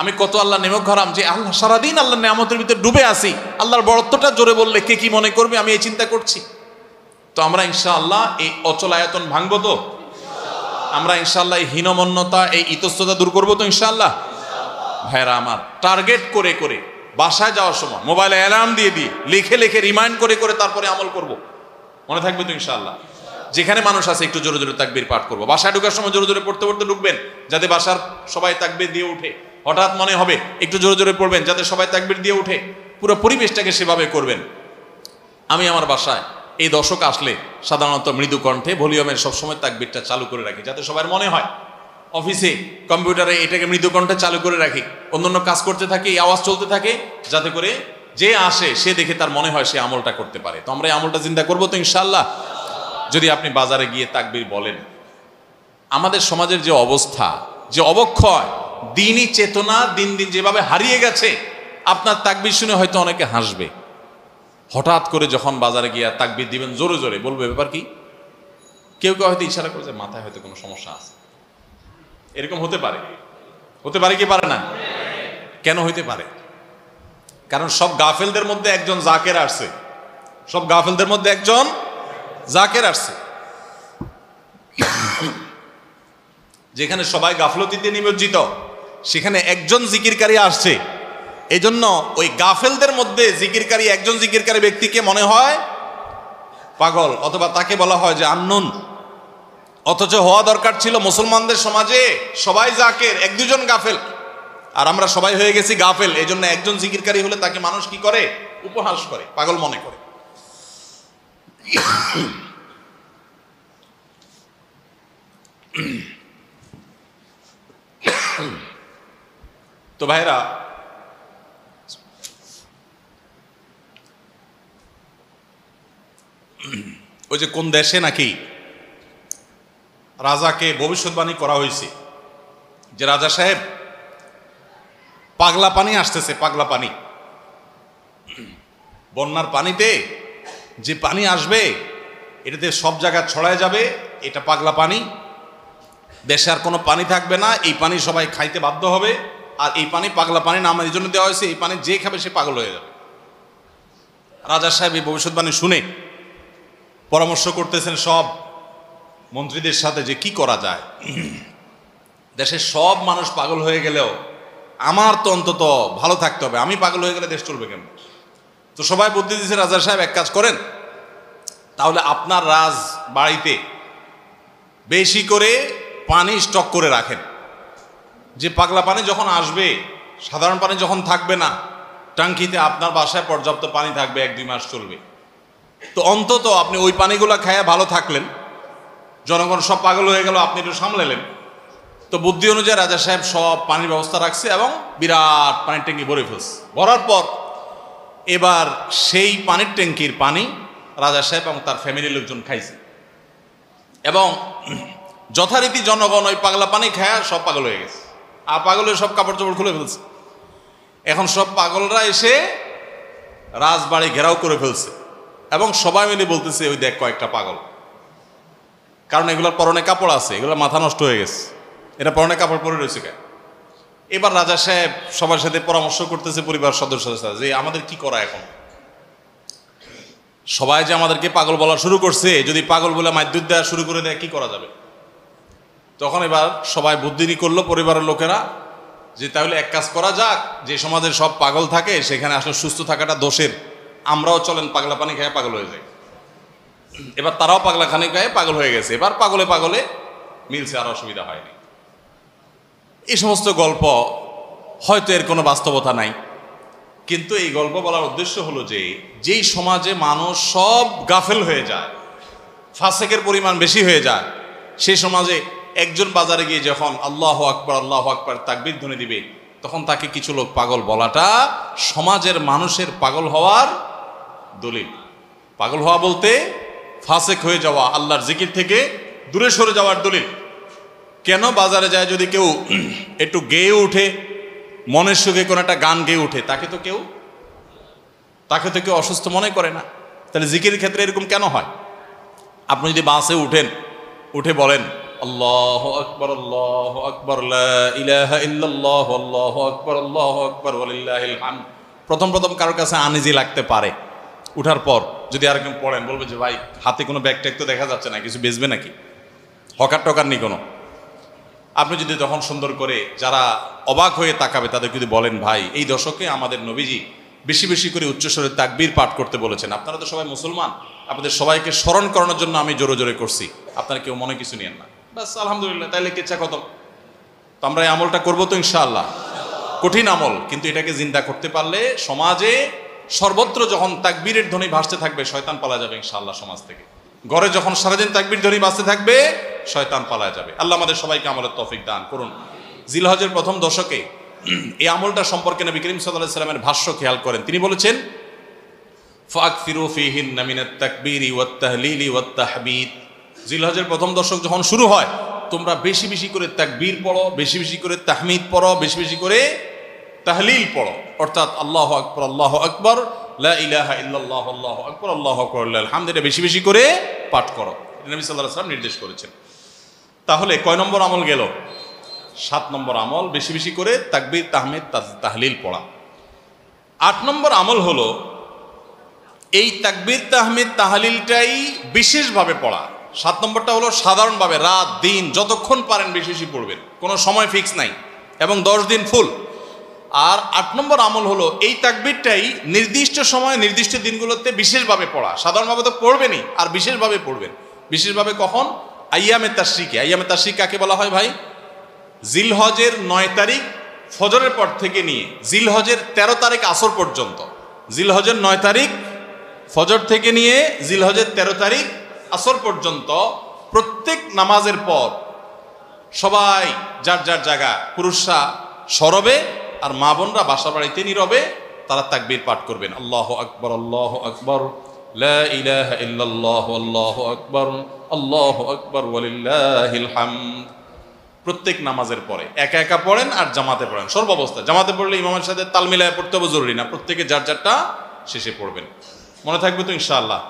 আমি কত আল্লাহ নেমক হারাম যে আল্লাহ সারাদিন আল্লাহ নেয়ামতের ভিতরে ডুবে আছি, আল্লাহর বড়ত্বটা জোরে বললে কে কি মনে করবে, আমি এই চিন্তা করছি। তো আমরা ইনশাআল্লাহ এই অচল আয়তন ভাঙবো তো? আমরা ইনশাআল্লাহ এই হীনমন্যতা, এই ইতস্ততা দূর করবো তো ইনশাআল্লাহ? ভাইরা আমার, টার্গেট করে করে বাসায় যাওয়ার সময় মোবাইলে অ্যালার্ম দিয়ে দিয়ে লিখে লিখে রিমাইন্ড করে করে তারপরে আমল করব, মনে থাকবে তো ইনশাআল্লাহ? যেখানে মানুষ আছে একটু জোরে জোরে তাকবীর পাঠ করবো। বাসায় ঢোকার সময় জোরে জোরে পড়তে পড়তে ঢুকবেন, যাতে বাসার সবাই তাকবীর দিয়ে উঠে। হঠাৎ মনে হবে একটু জোরে জোরে পড়বেন, যাতে সবাই তাকবীর দিয়ে উঠে। পুরো পরিবেশটাকে সেভাবে করবেন। আমি আমার বাসায় এই দশক আসলে সাধারণত মৃদু কণ্ঠে ভলিউমের সবসময় তাকবীরটা চালু করে রাখি, যাতে সবার মনে হয়। অফিসে কম্পিউটারে এটাকে মৃদু কণ্ঠে চালু করে রাখি, অন্যান্য কাজ করতে থাকি, এই আওয়াজ চলতে থাকে, যাতে করে যে আসে সে দেখে তার মনে হয় সে আমলটা করতে পারে। তো আমরা এই আমলটা চিন্তা করবো তো ইনশাআল্লাহ? যদি আপনি বাজারে গিয়ে তাকবীর বলেন, আমাদের সমাজের যে অবস্থা, যে অবক্ষয়, দিনই চেতনা দিন দিন যেভাবে হারিয়ে গেছে, আপনার তাকবীর শুনে হয়তো অনেকে হাসবে। হঠাৎ করে যখন বাজারে গিয়ে তাকবীর দিবেন জোরে জোরে, বলবে ব্যাপার কি? কেউ কেউ হয়তো ইশারা করে যে মাথায় হয়তো কোনো সমস্যা আছে। এরকম হতে পারে, হতে পারে কি পারে না? কেন হইতে পারে? কারণ সব গাফেলদের মধ্যে একজন জাকের আসছে, সব গাফেলদের মধ্যে একজন জাকের আসছে। যেখানে সবাই গাফলতিতে নিমজ্জিত, সেখানে একজন জিকিরকারী আসছে, এই জন্য ওই গাফেলদের মধ্যে জিকিরকারী একজন জিকিরকারী ব্যক্তিকে মনে হয় পাগল, অথবা তাকে বলা হয় যে আননোন। অথচ হওয়া দরকার ছিল মুসলমানদের সমাজে সবাই জাকের, এক দুজন গাফেল, আর আমরা সবাই হয়ে গেছি গাফেল। এই জন্য একজন জিকিরকারী হলে তাকে মানুষ কি করে? উপহাস করে, পাগল মনে করে। তো ভাইরা, ওই যে কোন দেশে নাকি রাজাকে ভবিষ্যৎবাণী করা হয়েছে যে রাজা সাহেব পাগলা পানি আসতেছে, পাগলা পানি, বন্যার পানিতে যে পানি আসবে এটাতে সব জায়গা ছড়ায় যাবে, এটা পাগলা পানি, দেশে আর কোনো পানি থাকবে না, এই পানি সবাই খাইতে বাধ্য হবে, আর এই পানি পাগলা পানি নাম এই জন্য দেওয়া হয়েছে, এই পানি যে খাবে সে পাগল হয়ে যাবে। রাজা সাহেব এই ভবিষ্যৎবাণী শুনে পরামর্শ করতেছেন সব মন্ত্রীদের সাথে যে কি করা যায়। দেশের সব মানুষ পাগল হয়ে গেলেও আমার তো অন্তত ভালো থাকতে হবে, আমি পাগল হয়ে গেলে দেশ চলবে কেমন? তো সবাই বুদ্ধি দিয়েছে, রাজা সাহেব এক কাজ করেন, তাহলে আপনার রাজ বাড়িতে বেশি করে পানি স্টক করে রাখেন, যে পাগলা পানি যখন আসবে, সাধারণ পানি যখন থাকবে না, টাঙ্কিতে আপনার বাসায় পর্যাপ্ত পানি থাকবে, 1-2 মাস চলবে। তো অন্তত আপনি ওই পানিগুলো খায়া ভালো থাকলেন, জনগণ সব পাগল হয়ে গেল, আপনি একটু সামলালেন। তো বুদ্ধি অনুযায়ী রাজা সাহেব সব পানির ব্যবস্থা রাখছে এবং বিরাট পানির ট্যাঙ্কি ভরে ফেলছে। ভরার পর এবার সেই পানির ট্যাঙ্কির পানি রাজা সাহেব এবং তার ফ্যামিলির লোকজন খাইছে, এবং যথারীতি জনগণ ওই পাগলা পানি খায়া সব পাগল হয়ে গেছে, আর পাগলের সব কাপড় চোপড় খুলে ফেলছে। এখন সব পাগলরা এসে রাজবাড়ি ঘেরাও করে ফেলছে, এবং সবাই মিলে বলতেছে ওই দেখ কয়েকটা পাগল, কারণ এগুলোর পরনে কাপড় আছে, এগুলো মাথা নষ্ট হয়ে গেছে, এটা পরনে কাপড় পরে রয়েছে কেন? এবার রাজা সাহেব সবার সাথে পরামর্শ করতেছে, পরিবার সদস্যদের সাথে, যে আমাদের কি করা এখন? সবাই যে আমাদেরকে পাগল বলা শুরু করছে, যদি পাগল বলে মাইদ্যুৎ দেওয়া শুরু করে দেয় কি করা যাবে? তখন এবার সবাই বুদ্ধিনি করলো পরিবারের লোকেরা, যে তাহলে এক কাজ করা যাক, যে সমাজের সব পাগল থাকে সেখানে আসলে সুস্থ থাকাটা দোষের, আমরাও চলেন পাগলা পানি খেয়ে পাগল হয়ে যাই। এবার তারাও পাগলা খানি খেয়ে পাগল হয়ে গেছে, এবার পাগলে পাগলে মিলছে, আর অসুবিধা হয়নি। এই সমস্ত গল্প হয়তো এর কোনো বাস্তবতা নাই, কিন্তু এই গল্প বলার উদ্দেশ্য হলো যে যেই সমাজে মানুষ সব গাফেল হয়ে যায়, ফাসেকের পরিমাণ বেশি হয়ে যায়, সেই সমাজে একজন বাজারে গিয়ে যখন আল্লাহু আকবার আল্লাহু আকবার তাকবীর ধ্বনি দিবে, তখন তাকে কিছু লোক পাগল বলাটা সমাজের মানুষের পাগল হওয়ার দলিল। পাগল হওয়া বলতে ফাসেক হয়ে যাওয়া, আল্লাহর জিকির থেকে দূরে সরে যাওয়ার দলিল। কেন? বাজারে যায় যদি কেউ একটু গেয়ে উঠে, মনের সুখে কোনো একটা গান গেয়ে উঠে, তাকে তো কেউ অসুস্থ মনে করে না। তাহলে জিকিরের ক্ষেত্রে এরকম কেন হয়? আপনি যদি বাসে উঠেন, উঠে বলেন আল্লাহু আকবার আল্লাহু আকবার লা ইলাহা ইল্লাল্লাহ আল্লাহু আকবার ওয়ালিল্লাহিল হামদ, প্রথম কারোর কাছে আনইজি লাগতে পারে। উঠার পর যদি আরেকজন পড়েন, বলবে যে ভাই হাতে কোনো ব্যাগ ট্যাগ তো দেখা যাচ্ছে না, কিছু বেচবে নাকি? হকার টকার নেই কোনো। আপনি যদি তখন সুন্দর করে, যারা অবাক হয়ে তাকাবে তাদের যদি বলেন, ভাই এই দশকে আমাদের নবীজি বেশি বেশি করে উচ্চস্বরে তাকবীর পাঠ করতে বলেছেন, আপনারা তো সবাই মুসলমান, আপনাদের সবাইকে স্মরণ করানোর জন্য আমি জোরে জোরে করছি, আপনারা কেউ মনে কিছু নিয়েন না, বাস আলহামদুলিল্লাহ, তাইলে কেচ্ছা কত। তো আমরা এই আমলটা করবো তো ইনশাআল্লাহ। কঠিন আমল, কিন্তু এটাকে জিন্দা করতে পারলে সমাজে সর্বত্র যখন তাকবীরের ধ্বনি ভাসতে থাকবে, শয়তান পালা যাবে ইনশাআল্লাহ সমাজ থেকে। ঘরে যখন সারাদিন তাকবীর ধ্বনি ভাসতে থাকবে, শয়তান পালা যাবে। আল্লাহ আমাদের সবাইকে আমলের তৌফিক দান করুন। জিলহজের প্রথম দশকে এই আমলটা সম্পর্কে নবী করিম সাল্লাল্লাহু আলাইহি ওয়াসাল্লামের ভাষ্য খেয়াল করেন। তিনি বলেছেন, ফাকফিরু ফীহিন্না মিনাত তাকবীরি ওয়াত তাহলিলি ওয়াত তাহমিদ। জিলহজের প্রথম দশক যখন শুরু হয়, তোমরা বেশি বেশি করে তাকবীর পড়ো, বেশি বেশি করে তাহমিদ পড়ো, বেশি বেশি করে তাহলিল পড়ো, অর্থাৎ আল্লাহু আকবার লা ইলাহা ইল্লাল্লাহ আল্লাহু আকবার লিল হামদ, এটা বেশি বেশি করে পাঠ করো। এটা নবী সাল্লাল্লাহু আলাইহি ওয়াসাল্লাম নির্দেশ করেছেন। তাহলে কয় নম্বর আমল গেল? 7 নম্বর আমল, বেশি বেশি করে তাকবীর তাহমিদ তাহলিল পড়া। 8 নম্বর আমল হলো এই তাকবীর তাহমিদ তাহলিলটাই বিশেষভাবে পড়া। 7 নম্বরটা হলো সাধারণভাবে রাত দিন যতক্ষণ পারেন বেশি বেশি পড়বেন, কোনো সময় ফিক্স নাই। এবং 10 দিন ফুল। আর 8 নম্বর আমল হলো এই তাকবীরটাই নির্দিষ্ট সময় নির্দিষ্ট দিনগুলোতে বিশেষভাবে পড়া। সাধারণভাবে তো পড়বেনই, আর বিশেষভাবে পড়বেন। বিশেষভাবে কখন? আইয়ামে তাশরিকে। আইয়ামে তাশরিক কাকে বলা হয় ভাই? জিলহজের 9 তারিখ ফজরের পর থেকে নিয়ে জিলহজের 13 তারিখ আসর পর্যন্ত। জিলহজের 9 তারিখ ফজর থেকে নিয়ে জিলহজের 13 তারিখ আসর পর্যন্ত প্রত্যেক নামাজের পর সবাই যার যার জায়গা, পুরুষরা সরবে আর মা বোনরা বাসা বাড়িতে নীরবে তারা তাকবীর পাঠ করবেন। আল্লাহু আকবার, আল্লাহু আকবার, লা ইলাহা ইল্লাল্লাহ, আল্লাহু আকবার, আল্লাহু আকবার, ওয়ালিল্লাহিল হামদ। প্রত্যেক নামাজের পরে একা একা পড়েন আর জামাতে পড়েন। সর্বাবস্থা জামাতে পড়লে ইমামের সাথে তাল মিলায় পড়তে হবে, জরুরি না। প্রত্যেকে যার যারটা শেষে পড়বেন। মনে থাকবে তো ইনশাআল্লাহ?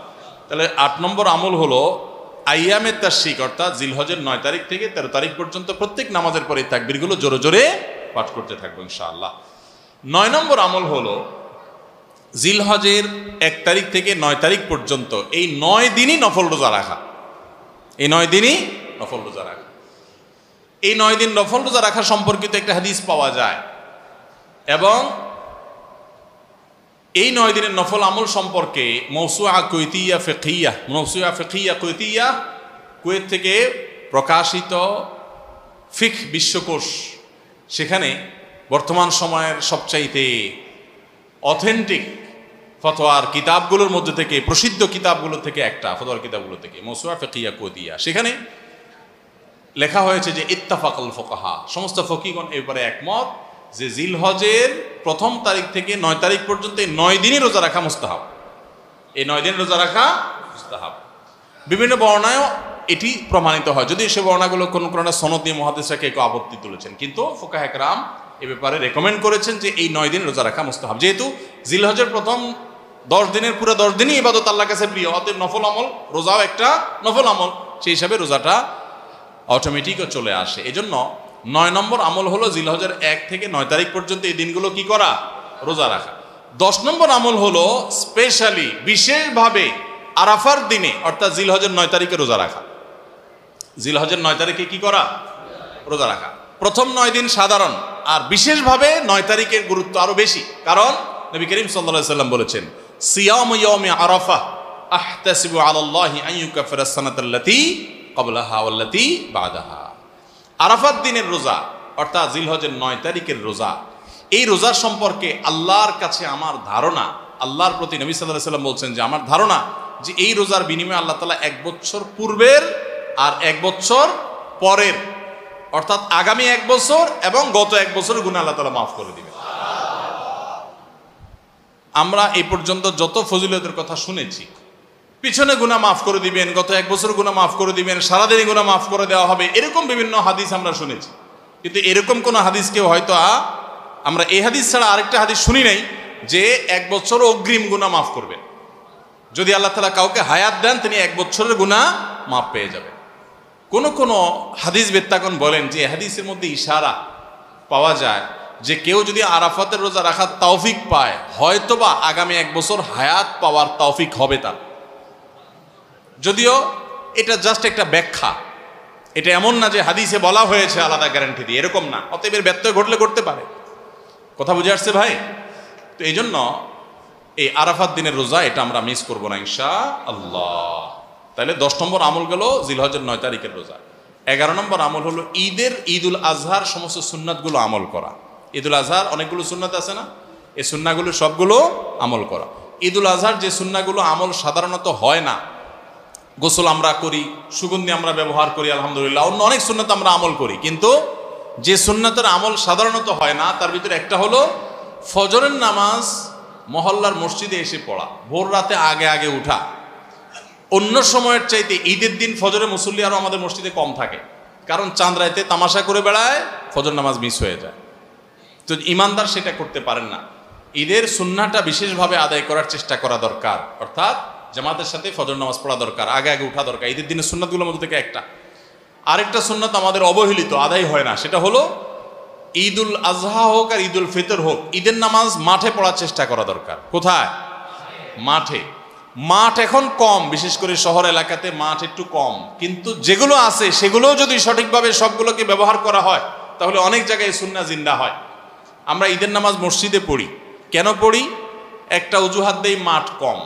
তাহলে 8 নম্বর আমল হলো আইয়ামে তাশরিক, অর্থাৎ জিলহজের 9 তারিখ থেকে 13 তারিখ পর্যন্ত প্রত্যেক নামাজের পরে তাকবীরগুলো জোরে জোরে পাঠ করতে থাকবো ইনশাআল্লাহ। 9 নম্বর আমল হলো জিলহজের 1 তারিখ থেকে 9 তারিখ পর্যন্ত এই 9 দিনই নফল রোজা রাখা। এই 9 দিনই নফল রোজা রাখা। এই 9 দিন নফল রোজা রাখা সম্পর্কিত একটা হাদিস পাওয়া যায়, এবং এই 9 দিনের নফল আমল সম্পর্কে মওসুআ কুয়েতিয়া কুয়েতিয়া, কুয়েত থেকে প্রকাশিত ফিকহ বিশ্বকোষ, সেখানে বর্তমান সময়ের সবচাইতে অথেন্টিক ফতোয়ার কিতাবগুলোর মধ্যে থেকে, প্রসিদ্ধ কিতাবগুলো থেকে একটা, ফতোয়ার কিতাবগুলো থেকে মওসুআ ফিকহিয়া কুয়েতিয়া, সেখানে লেখা হয়েছে যে ইত্তাফাকাল ফুকাহা, সমস্ত ফকিহগণ এই ব্যাপারে একমত যে জিলহজের 1 তারিখ থেকে 9 তারিখ পর্যন্ত এই 9 দিনই রোজা রাখা মুস্তাহাব। এই 9 দিন রোজা রাখা মুস্তাহাব। বিভিন্ন বর্ণায়ও এটি প্রমাণিত হয়, যদি সে বর্ণাগুলো কোনো কোনো সনদ দিয়ে মুহাদ্দিসরা কেউ আপত্তি তুলেছেন, কিন্তু ফুকাহা কেরাম এ ব্যাপারে রেকমেন্ড করেছেন যে এই 9 দিন রোজা রাখা মুস্তাহাব। যেহেতু জিলহজের প্রথম 10 দিনের পুরো 10 দিনই ইবাদত আল্লাহর কাছে প্রিয়, অতএব নফল আমল, রোজাও একটা নফল আমল, সেই হিসাবে রোজাটা অটোমেটিকও চলে আসে। এজন্য 9 নম্বর আমল হলো জিলহজের 1 থেকে 9 তারিখ পর্যন্ত এই দিনগুলো কি করা? রোজা রাখা। 10 নম্বর আমল হলো স্পেশালি, বিশেষভাবে আরাফার দিনে, অর্থাৎ জিলহজের 9 তারিখে রোজা রাখা। জিলহজের 9 তারিখে কি করা? রোজা রাখা। প্রথম 9 দিন সাধারণ, আর বিশেষভাবে 9 তারিখের গুরুত্ব আরো বেশি, কারণ নবী করিম সাল্লাল্লাহু আলাইহি সাল্লাম বলেছেন, সিয়ামু ইয়াউমি আরাফা আহতাসিবু আলাল্লাহি আন ইউকাফিরা সানাতাল্লাতী ক্বাবলাহা ওয়াল্লাতী বাদাহা। আরাফাত দিনের রোজা, অর্থাৎ জিলহজের 9 তারিখের রোজা, এই রোজার সম্পর্কে আল্লাহর কাছে আমার ধারণা, আল্লাহর প্রতি নবী সাল্লাল্লাহু আলাইহি সাল্লাম বলছেন যে আমার ধারণা যে এই রোজার বিনিময়ে আল্লাহ তাআলা 1 বছর পূর্বের আর 1 বছর পরের, অর্থাৎ আগামী 1 বছর এবং গত 1 বছরের গুনাহ আল্লাহ তাআলা মাফ করে দিবেন। আমরা এই পর্যন্ত যত ফজিলতের কথা শুনেছি, পিছনে গুনাহ মাফ করে দিবেন, গত 1 বছর গুনাহ মাফ করে দিবেন, সারাদিনই গুনাহ মাফ করে দেওয়া হবে, এরকম বিভিন্ন হাদিস আমরা শুনেছি। কিন্তু এরকম কোন হাদিস কেউ হয়তো আমরা এই হাদিস ছাড়া আরেকটা হাদিস শুনি নাই যে 1 বছর অগ্রিম গুনাহ মাফ করবেন। যদি আল্লাহ তাআলা কাউকে হায়াত দেন, তিনি 1 বছরের গুনাহ মাফ পেয়ে যাবেন। কোন কোন হাদিস বেত্তাগণ বলেন যে হাদিসের মধ্যে ইশারা পাওয়া যায় যে কেউ যদি আরাফাতের রোজা রাখার তৌফিক পায়, হয়তোবা আগামী 1 বছর হায়াত পাওয়ার তৌফিক হবে তার। যদিও এটা জাস্ট একটা ব্যাখ্যা, এটা এমন না যে হাদিসে বলা হয়েছে আলাদা গ্যারান্টি দিয়ে, এরকম না। অতএব এর ব্যত্যয় ঘটলে ঘটতে পারে। কথা বুঝে আসছে ভাই? তো এই জন্য এই আরাফাত দিনের রোজা এটা আমরা মিস করব না ইনশাআল্লাহ। তাহলে 10 নম্বর আমল গেল জিলহজের 9 তারিখের রোজা। 11 নম্বর আমল হলো ঈদুল আজহার সমস্ত সুন্নাতগুলো আমল করা। ঈদুল আজহার অনেকগুলো সুন্নাত আছে না, এই সুন্নাহগুলো সবগুলো আমল করা। ঈদুল আজহার যে সুন্নাহগুলো আমল সাধারণত হয় না, গোসল আমরা করি, সুগন্ধি আমরা ব্যবহার করি, আলহামদুলিল্লাহ, অন্য অনেক সুন্নাত আমরা আমল করি, কিন্তু যে সুন্নাতের আমল সাধারণত হয় না তার ভিতরে একটা হলো ফজরের নামাজ মহল্লার মসজিদে এসে পড়া, ভোর রাতে আগে আগে উঠা। অন্য সময়ের চাইতে ঈদের দিন ফজরে মুসল্লি আরও আমাদের মসজিদে কম থাকে, কারণ চাঁদ রাতে তামাশা করে বেড়ায়, ফজর নামাজ মিস হয়ে যায়। তো ইমানদার সেটা করতে পারেন না। ঈদের সুন্নাহটা বিশেষভাবে আদায় করার চেষ্টা করা দরকার, অর্থাৎ জামাতের সাথে ফজর নামাজ পড়া দরকার, আগে আগে উঠা দরকার। ঈদের দিনের সুন্নাতগুলোর মধ্যে থেকে একটা। আরেকটা সুন্নাত আমাদের অবহেলিত, আদায় হয় না, সেটা হলো ঈদুল আজহা হোক আর ঈদুল ফিতর হোক, ঈদের নামাজ মাঠে পড়ার চেষ্টা করা দরকার। কোথায়? মাঠে। মাঠ এখন কম, বিশেষ করে শহর এলাকাতে মাঠ একটু কম, কিন্তু যেগুলো আছে সেগুলোও যদি সঠিকভাবে সবগুলোকে ব্যবহার করা হয় তাহলে অনেক জায়গায় সুন্নাহ জিন্দা হয়। আমরা ঈদের নামাজ মসজিদে পড়ি, কেন পড়ি? একটা অজুহাত দেই, মাঠ কম।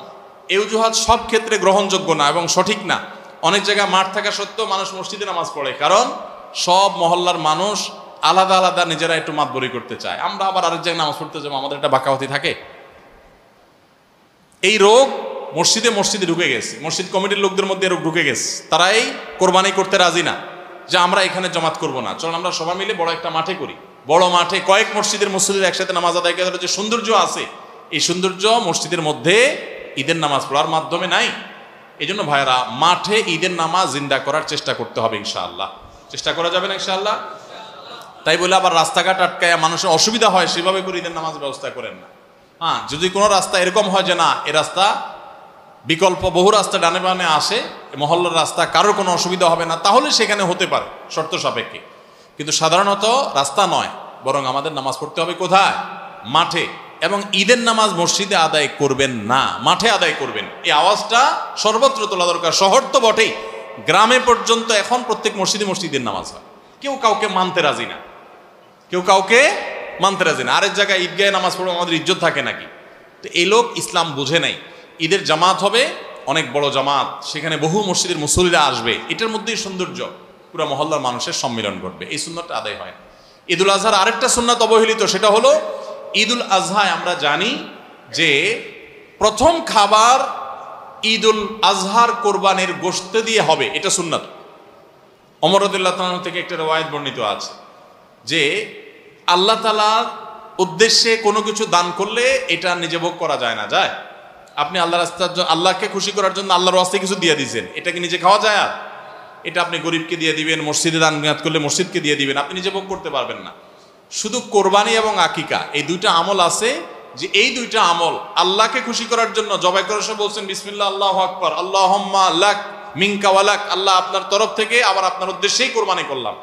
এই অজুহাত সব ক্ষেত্রে গ্রহণযোগ্য না এবং সঠিক না। অনেক জায়গায় মাঠ থাকা সত্ত্বেও মানুষ মসজিদে নামাজ পড়ে, কারণ সব মহল্লার মানুষ আলাদা আলাদা নিজেরা একটু মাতবরি করতে চায়। আমরা আবার আরেক জায়গায় নামাজ পড়তে যাবো, আমাদের একটা বাঁকাওয়াতি থাকে। এই রোগ মসজিদে মসজিদে ঢুকে গেছে, মসজিদ কমিটির লোকদের মধ্যে রোগ ঢুকে গেছে। তারাই কোরবানি করতে রাজি না, যে আমরা এখানে জমাত করব না, চলুন আমরা সবাই মিলে বড় একটা মাঠে করি। বড় মাঠে কয়েক মসজিদের মুসল্লিদের একসাথে নামাজ আদায় করার যে সৌন্দর্য আছে, এই সৌন্দর্য মসজিদের মধ্যে ঈদের নামাজ পড়ার মাধ্যমে নাই। এই জন্য ভাইরা, মাঠে ঈদের নামাজ জিন্দা করার চেষ্টা করতে হবে ইনশাআল্লাহ। চেষ্টা করা যাবে না ইনশাআল্লাহ? তাই বলে আবার রাস্তাঘাট আটকায় মানুষের অসুবিধা হয় সেভাবে করে ঈদের নামাজ ব্যবস্থা করেন না। হ্যাঁ, যদি কোনো রাস্তা এরকম হয় যে না, এ রাস্তা বিকল্প বহু রাস্তা ডানে বামে আসে, মহল্লার রাস্তা, কারোর কোনো অসুবিধা হবে না, তাহলে সেখানে হতে পারে শর্ত সাপেক্ষে। কিন্তু সাধারণত রাস্তা নয়, বরং আমাদের নামাজ পড়তে হবে কোথায়? মাঠে। এবং ঈদের নামাজ মসজিদে আদায় করবেন না, মাঠে আদায় করবেন। এই আওয়াজটা সর্বত্র তোলা দরকার। শহর তো বটেই, গ্রামে পর্যন্ত এখন প্রত্যেক মসজিদে মসজিদের নামাজ হয়। কেউ কাউকে মানতে রাজি না, কেউ কাউকে মানতে রাজি না। আরেক জায়গায় ঈদগাহে নামাজ পড়বে, আমাদের ইজ্জত থাকে নাকি? তো এই লোক ইসলাম বুঝে নাই। ঈদের জামাত হবে, অনেক বড় জামাত, সেখানে বহু মসজিদের মুসল্লিরা আসবে, এটার মধ্যেই সৌন্দর্য, পুরো মহল্লার মানুষের সম্মিলন ঘটবে। এই সুন্নতটা আদায় হয়। ঈদুল আজহার আরেকটা সুন্নাত অবহেলিত, সেটা হলো ঈদুল আজহায় আমরা জানি যে প্রথম খাবার ঈদুল আজহার কোরবানির গোশত দিয়ে হবে, এটা সুন্নাত। ওমর রাদিয়াল্লাহু তাআলা থেকে একটা রওয়ায়াত বর্ণিত আছে যে আল্লাহ তাআলার উদ্দেশ্যে কোনো কিছু দান করলে এটা নিজে ভোগ করা যায় না। যায়? আপনি আল্লাহর রাস্তার জন্য, আল্লাহকে খুশি করার জন্য আল্লাহর রাস্তায় কিছু দিয়ে দিয়েছেন, এটা কি নিজে খাওয়া যায়? আর এটা আপনি গরিবকে দিয়ে দিবেন, মসজিদে দান নিয়াত করলে মসজিদকে দিয়ে দিবেন, আপনি নিজে ভোগ করতে পারবেন না। শুধু কোরবানি এবং আকিকা, এই দুইটা আমল আছে যে এই দুইটা আমল আল্লাহকে খুশি করার জন্য জবাই করার সময় বলছেন বিসমিল্লাহ আল্লাহু আকবার, আল্লাহুম্মা লাক মিনকা ওয়ালাক, আল্লাহ আপনার তরফ থেকে আবার আপনার উদ্দেশ্যেই কোরবানি করলাম,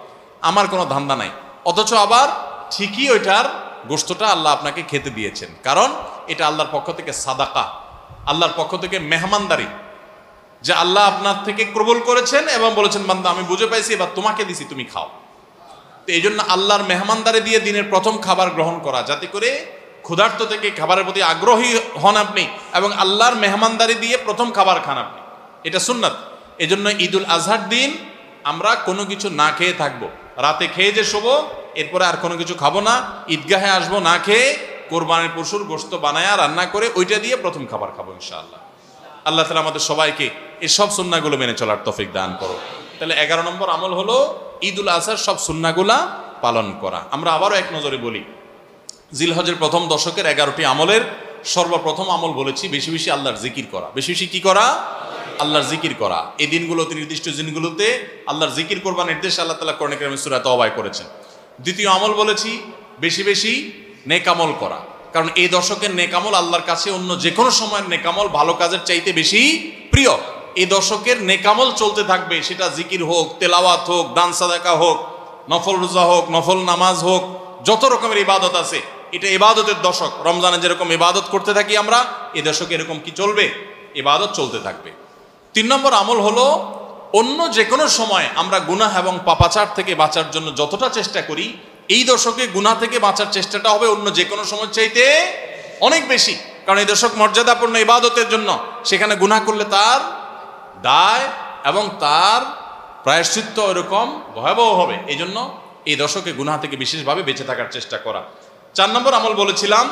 আমার কোনো ধান্দা নাই। অথচ আবার ঠিকই ওইটার গোশতটা আল্লাহ আপনাকে খেতে দিয়েছেন, কারণ এটা আল্লাহর পক্ষ থেকে সাদাকা, আল্লাহর পক্ষ থেকে মেহমানদারি, যে আল্লাহ আপনার থেকে কবুল করেছেন এবং বলেছেন বান্দা আমি বুঝে পাইছি, এবার তোমাকে দিছি, তুমি খাও। তো এই জন্য আল্লাহর মেহমানদারি দিয়ে দিনের প্রথম খাবার গ্রহণ করা, যাতে করে ক্ষুধার্ত থেকে খাবারের প্রতি আগ্রহী হন আপনি, এবং আল্লাহর মেহমানদারি দিয়ে প্রথম খাবার খান আপনি, এটা সুন্নাত। এই জন্য ঈদুল আজহার দিন আমরা কোনো কিছু না খেয়ে থাকবো, রাতে খেয়ে যে শোবো, এরপরে আর কোনো কিছু খাবো না, ঈদগাহে আসবো না খেয়ে, কোরবানির পশুর গোশত বানায়া রান্না করে ওইটা দিয়ে প্রথম খাবার খাবো ইনশাআল্লাহ। আল্লাহ তাআলা আমাদের সবাইকে এই সব সুন্নাহগুলো মেনে চলার তৌফিক দান করো। তাহলে 11 নম্বর আমল হলো ঈদুল আজহার সব সুন্নাহগুলা পালন করা। আমরা আবারও এক নজরে বলি, জিলহজের প্রথম দশকের 11টি আমলের সর্বপ্রথম আমল বলেছি বেশি বেশি আল্লাহর জিকির করা। বেশি বেশি কি করা? আল্লাহর জিকির করা। এই দিনগুলোতে, নির্দিষ্ট দিনগুলোতে আল্লাহর জিকির করবার নির্দেশ আল্লাহ তাআলা কোরআনে কারিমে সূরা তাওবায় করেছেন। দ্বিতীয় আমল বলেছি বেশি বেশি নেক আমল করা, কারণ এই দশকের নেক আমল আল্লাহর কাছে অন্য যে কোনো সময়ের নেক আমল ভালো কাজের চাইতে বেশি প্রিয়। এই দশকের নেক আমল চলতে থাকবে, সেটা জিকির হোক, তেলাওয়াত হোক, দান সাদাকা হোক, নফল রোজা হোক, নফল নামাজ হোক, যত রকমের ইবাদত আছে, এটা ইবাদতের দশক। রমজানে যেরকম ইবাদত করতে থাকি আমরা, এই দশকে এরকম কি চলবে? ইবাদত চলতে থাকবে। 3 নম্বর আমল হলো অন্য যে কোনো সময় আমরা গুনাহ এবং পাপাচার থেকে বাঁচার জন্য যতটা চেষ্টা করি, এই দশকে গুনাহ থেকে বাঁচার চেষ্টাটা হবে অন্য যে কোনো সময় চাইতে অনেক বেশি। কারণ এই দশক মর্যাদাপূর্ণ ইবাদতের জন্য, সেখানে গুনাহ করলে তার দায় এবং তার প্রায়শ্চিত্ত এরকম ভয়াবহ হবে। এই জন্য এই দশকে গুনাহ থেকে বিশেষভাবে বেঁচে থাকার চেষ্টা করা। 4 নম্বর আমল বলেছিলাম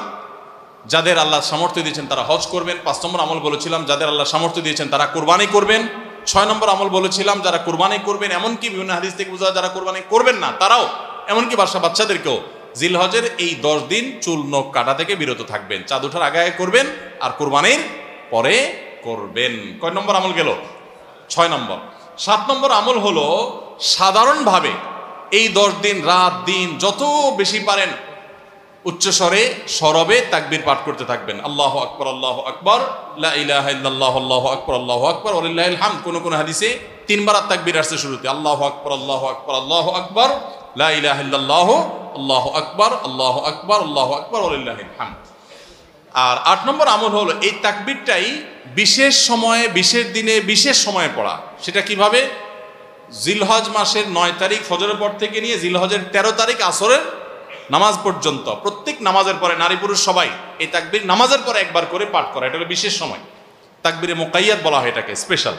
যাদের আল্লাহ সামর্থ্য দিয়েছেন তারা হজ করবেন। 5 নম্বর আমল বলেছিলাম যাদের আল্লাহ সামর্থ্য দিয়েছেন তারা কোরবানি করবেন। 6 নম্বর আমল বলেছিলাম যারা কোরবানি করবেন, এমনকি বিভিন্ন হাদিস থেকে বোঝা যারা কোরবানি করবেন না তারাও, এমনকি বাচ্চাদেরকেও জিলহজের এই 10 দিন চুল নখ কাটা থেকে বিরত থাকবেন। চাঁদ ওঠার আগে আগে করবেন আর কোরবানির পরে করবেন। কয় নম্বর আমল গেল? 6 নম্বর। 7 নম্বর আমল হলো সাধারণভাবে এই 10 দিন রাত দিন যত বেশি পারেন উচ্চস্বরে সরবে তাকবীর পাঠ করতে থাকবেন। আল্লাহু আকবার, আল্লাহু আকবার, লা ইলাহা ইল্লাল্লাহ, আল্লাহু আকবার, আল্লাহু আকবার, ওয়ালিল্লাহিল হামদ। কোন হাদিসে 3 বার তাকবীর আসছে শুরুতে, আল্লাহু আকবার, আল্লাহু আকবার, আল্লাহু আকবার, লা ইলাহা ইল্লাল্লাহ, আল্লাহু আকবার, আল্লাহু আকবার, আল্লাহু আকবার, ওয়ালিল্লাহিল হামদ। আর 8 নম্বর আমল হলো এই তাকবীরটাই বিশেষ সময়ে, বিশেষ দিনে, বিশেষ সময়ে পড়া। সেটা কিভাবে? জিলহজ মাসের 9 তারিখ ফজরের পর থেকে নিয়ে জিলহজের 13 তারিখ আসরের নামাজ পর্যন্ত প্রত্যেক নামাজের পরে নারী পুরুষ সবাই এই তাকবীর নামাজের পরে একবার করে পাঠ করা, এটা হলো বিশেষ সময়। তাকবীরে মুকাইয়াদ বলা হয় এটাকে, স্পেশাল।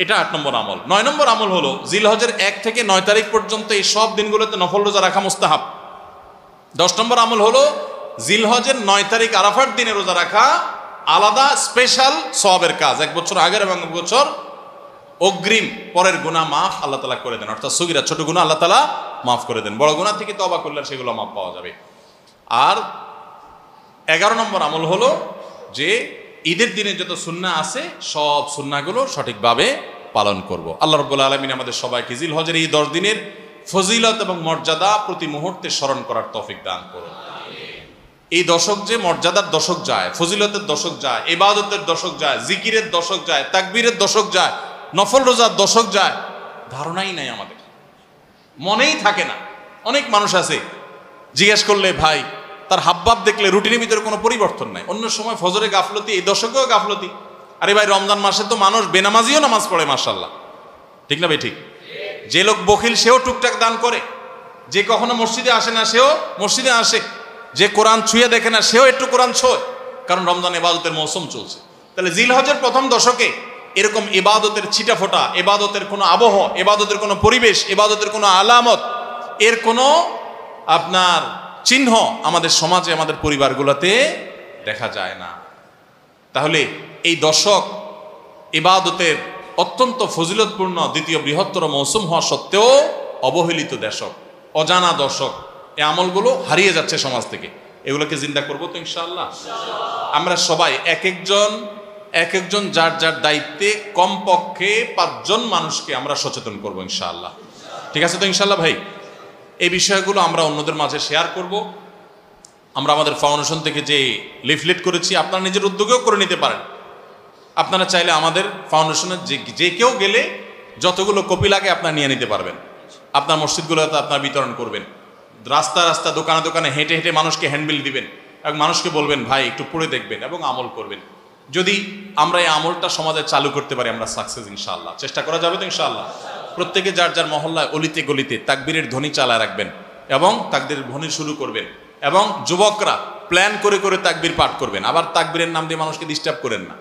এটা 8 নম্বর আমল। 9 নম্বর আমল হলো জিলহজের 1 থেকে 9 তারিখ পর্যন্ত এই সব দিনগুলোতে নফল রোজা রাখা মুস্তাহাব। 10 নম্বর আমল হলো জিলহজের 9 তারিখ আরাফার দিনে রোজা রাখা আলাদা স্পেশাল সওয়াবের কাজ। 1 বছর আগের এবং 1 বছর অগ্রিম পরের গুনাহ মাফ আল্লাহ তাআলা করে দেন, অর্থাৎ সগীরা ছোট গুনাহ আল্লাহ তাআলা মাফ করে দেন, বড় গুনাহ থেকে তওবা করলে সেগুলো মাফ পাওয়া যাবে। আর 11 নম্বর আমল হলো যে ঈদের দিনে যত সুন্নাহ আছে সব সুন্নাহগুলো সঠিকভাবে পালন করব। আল্লাহ রাব্বুল আলামিন আমাদের সবাইকে জিলহজের এই 10 দিনের ফজিলত এবং মর্যাদা প্রতি মুহূর্তে স্মরণ করার তৌফিক দান করুন। এই দশক যে মর্যাদার দশক যায়, ফজিলতের দশক যায়, ইবাদতের দশক যায়, জিকিরের দশক যায়, তাকবীরের দশক যায়, নফল রোজার দশক যায়, ধারণাই নাই আমাদের, মনেই থাকে না। অনেক মানুষ আছে জিজ্ঞেস করলে ভাই তার হাবভাব দেখলে রুটিনের ভিতরে কোনো পরিবর্তন নাই। অন্য সময় ফজরে গাফলতি, এই দশকেও গাফলতি। আরে ভাই রমজান মাসে তো মানুষ বেনামাজিও নামাজ পড়ে, মাশাআল্লাহ, ঠিক না ভাই? ঠিক। যে লোক বখিল সেও টুকটাক দান করে, যে কখনো মসজিদে আসে না সেও মসজিদে আসে, যে কোরআন ছুঁয়ে দেখে না সেও একটু কোরআন ছোঁয়, কারণ রমজান ইবাদতের মৌসুম চলছে। তাহলে জিলহজের প্রথম দশকে এরকম ইবাদতের ছিটাফোঁটা, ইবাদতের কোনো আবহ, ইবাদতের কোনো পরিবেশ, ইবাদতের কোনো আলামত, এর কোনো আপনার চিহ্ন আমাদের সমাজে, আমাদের পরিবারগুলোতে দেখা যায় না। তাহলে এই দশক ইবাদতের অত্যন্ত ফজিলতপূর্ণ দ্বিতীয় বৃহত্তর মৌসুম হওয়া সত্ত্বেও অবহেলিত দশক, অজানা দশক, এই আমলগুলো হারিয়ে যাচ্ছে সমাজ থেকে। এগুলোকে জিন্দা করবো তো ইনশাআল্লাহ। আমরা সবাই এক একজন যার যার দায়িত্বে কমপক্ষে 5 জন মানুষকে আমরা সচেতন করবো ইনশাআল্লাহ। ঠিক আছে তো ইনশাআল্লাহ ভাই? এই বিষয়গুলো আমরা অন্যদের মাঝে শেয়ার করব। আমরা আমাদের ফাউন্ডেশন থেকে যে লিফলেট করেছি আপনারা নিজের উদ্যোগেও করে নিতে পারেন। আপনারা চাইলে আমাদের ফাউন্ডেশনের যে কেউ গেলে যতগুলো কপি লাগে আপনারা নিয়ে নিতে পারবেন। আপনার মসজিদগুলোতে আপনারা বিতরণ করবেন, রাস্তা রাস্তা দোকানে দোকানে হেঁটে হেঁটে মানুষকে হ্যান্ডবিল দিবেন এবং মানুষকে বলবেন ভাই একটু পড়ে দেখবেন এবং আমল করবেন। যদি আমরা এই আমলটা সমাজে চালু করতে পারি আমরা সাকসেস ইনশাআল্লাহ। চেষ্টা করা যাবে তো ইনশাআল্লাহ। প্রত্যেকে যার যার মহল্লায় অলিতে গলিতে তাকবীরের ধ্বনি চালায় রাখবেন এবং তাকবীরের ধ্বনি শুরু করবেন, এবং যুবকরা প্ল্যান করে করে তাকবীর পাঠ করবেন। আবার তাকবীরের নাম দিয়ে মানুষকে ডিস্টার্ব করেন না।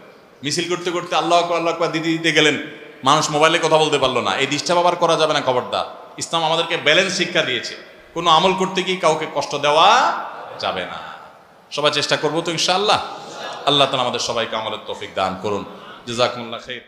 মিছিল করতে করতে আল্লাহু আকবার আল্লাহু আকবার দিতে দিতে গেলেন, মানুষ মোবাইলে কথা বলতে পারলো না, এই ডিস্টার্ব আবার করা যাবে না, খবরদার। ইসলাম আমাদেরকে ব্যালেন্স শিক্ষা দিয়েছে, কোনো আমল করতে গিয়ে কাউকে কষ্ট দেওয়া যাবে না। সবাই চেষ্টা করবো তো ইনশাআল্লাহ। আল্লাহ তাআলা আমাদের সবাইকে আমলের তৌফিক দান করুন। জাযাকুমুল্লাহ খাইর।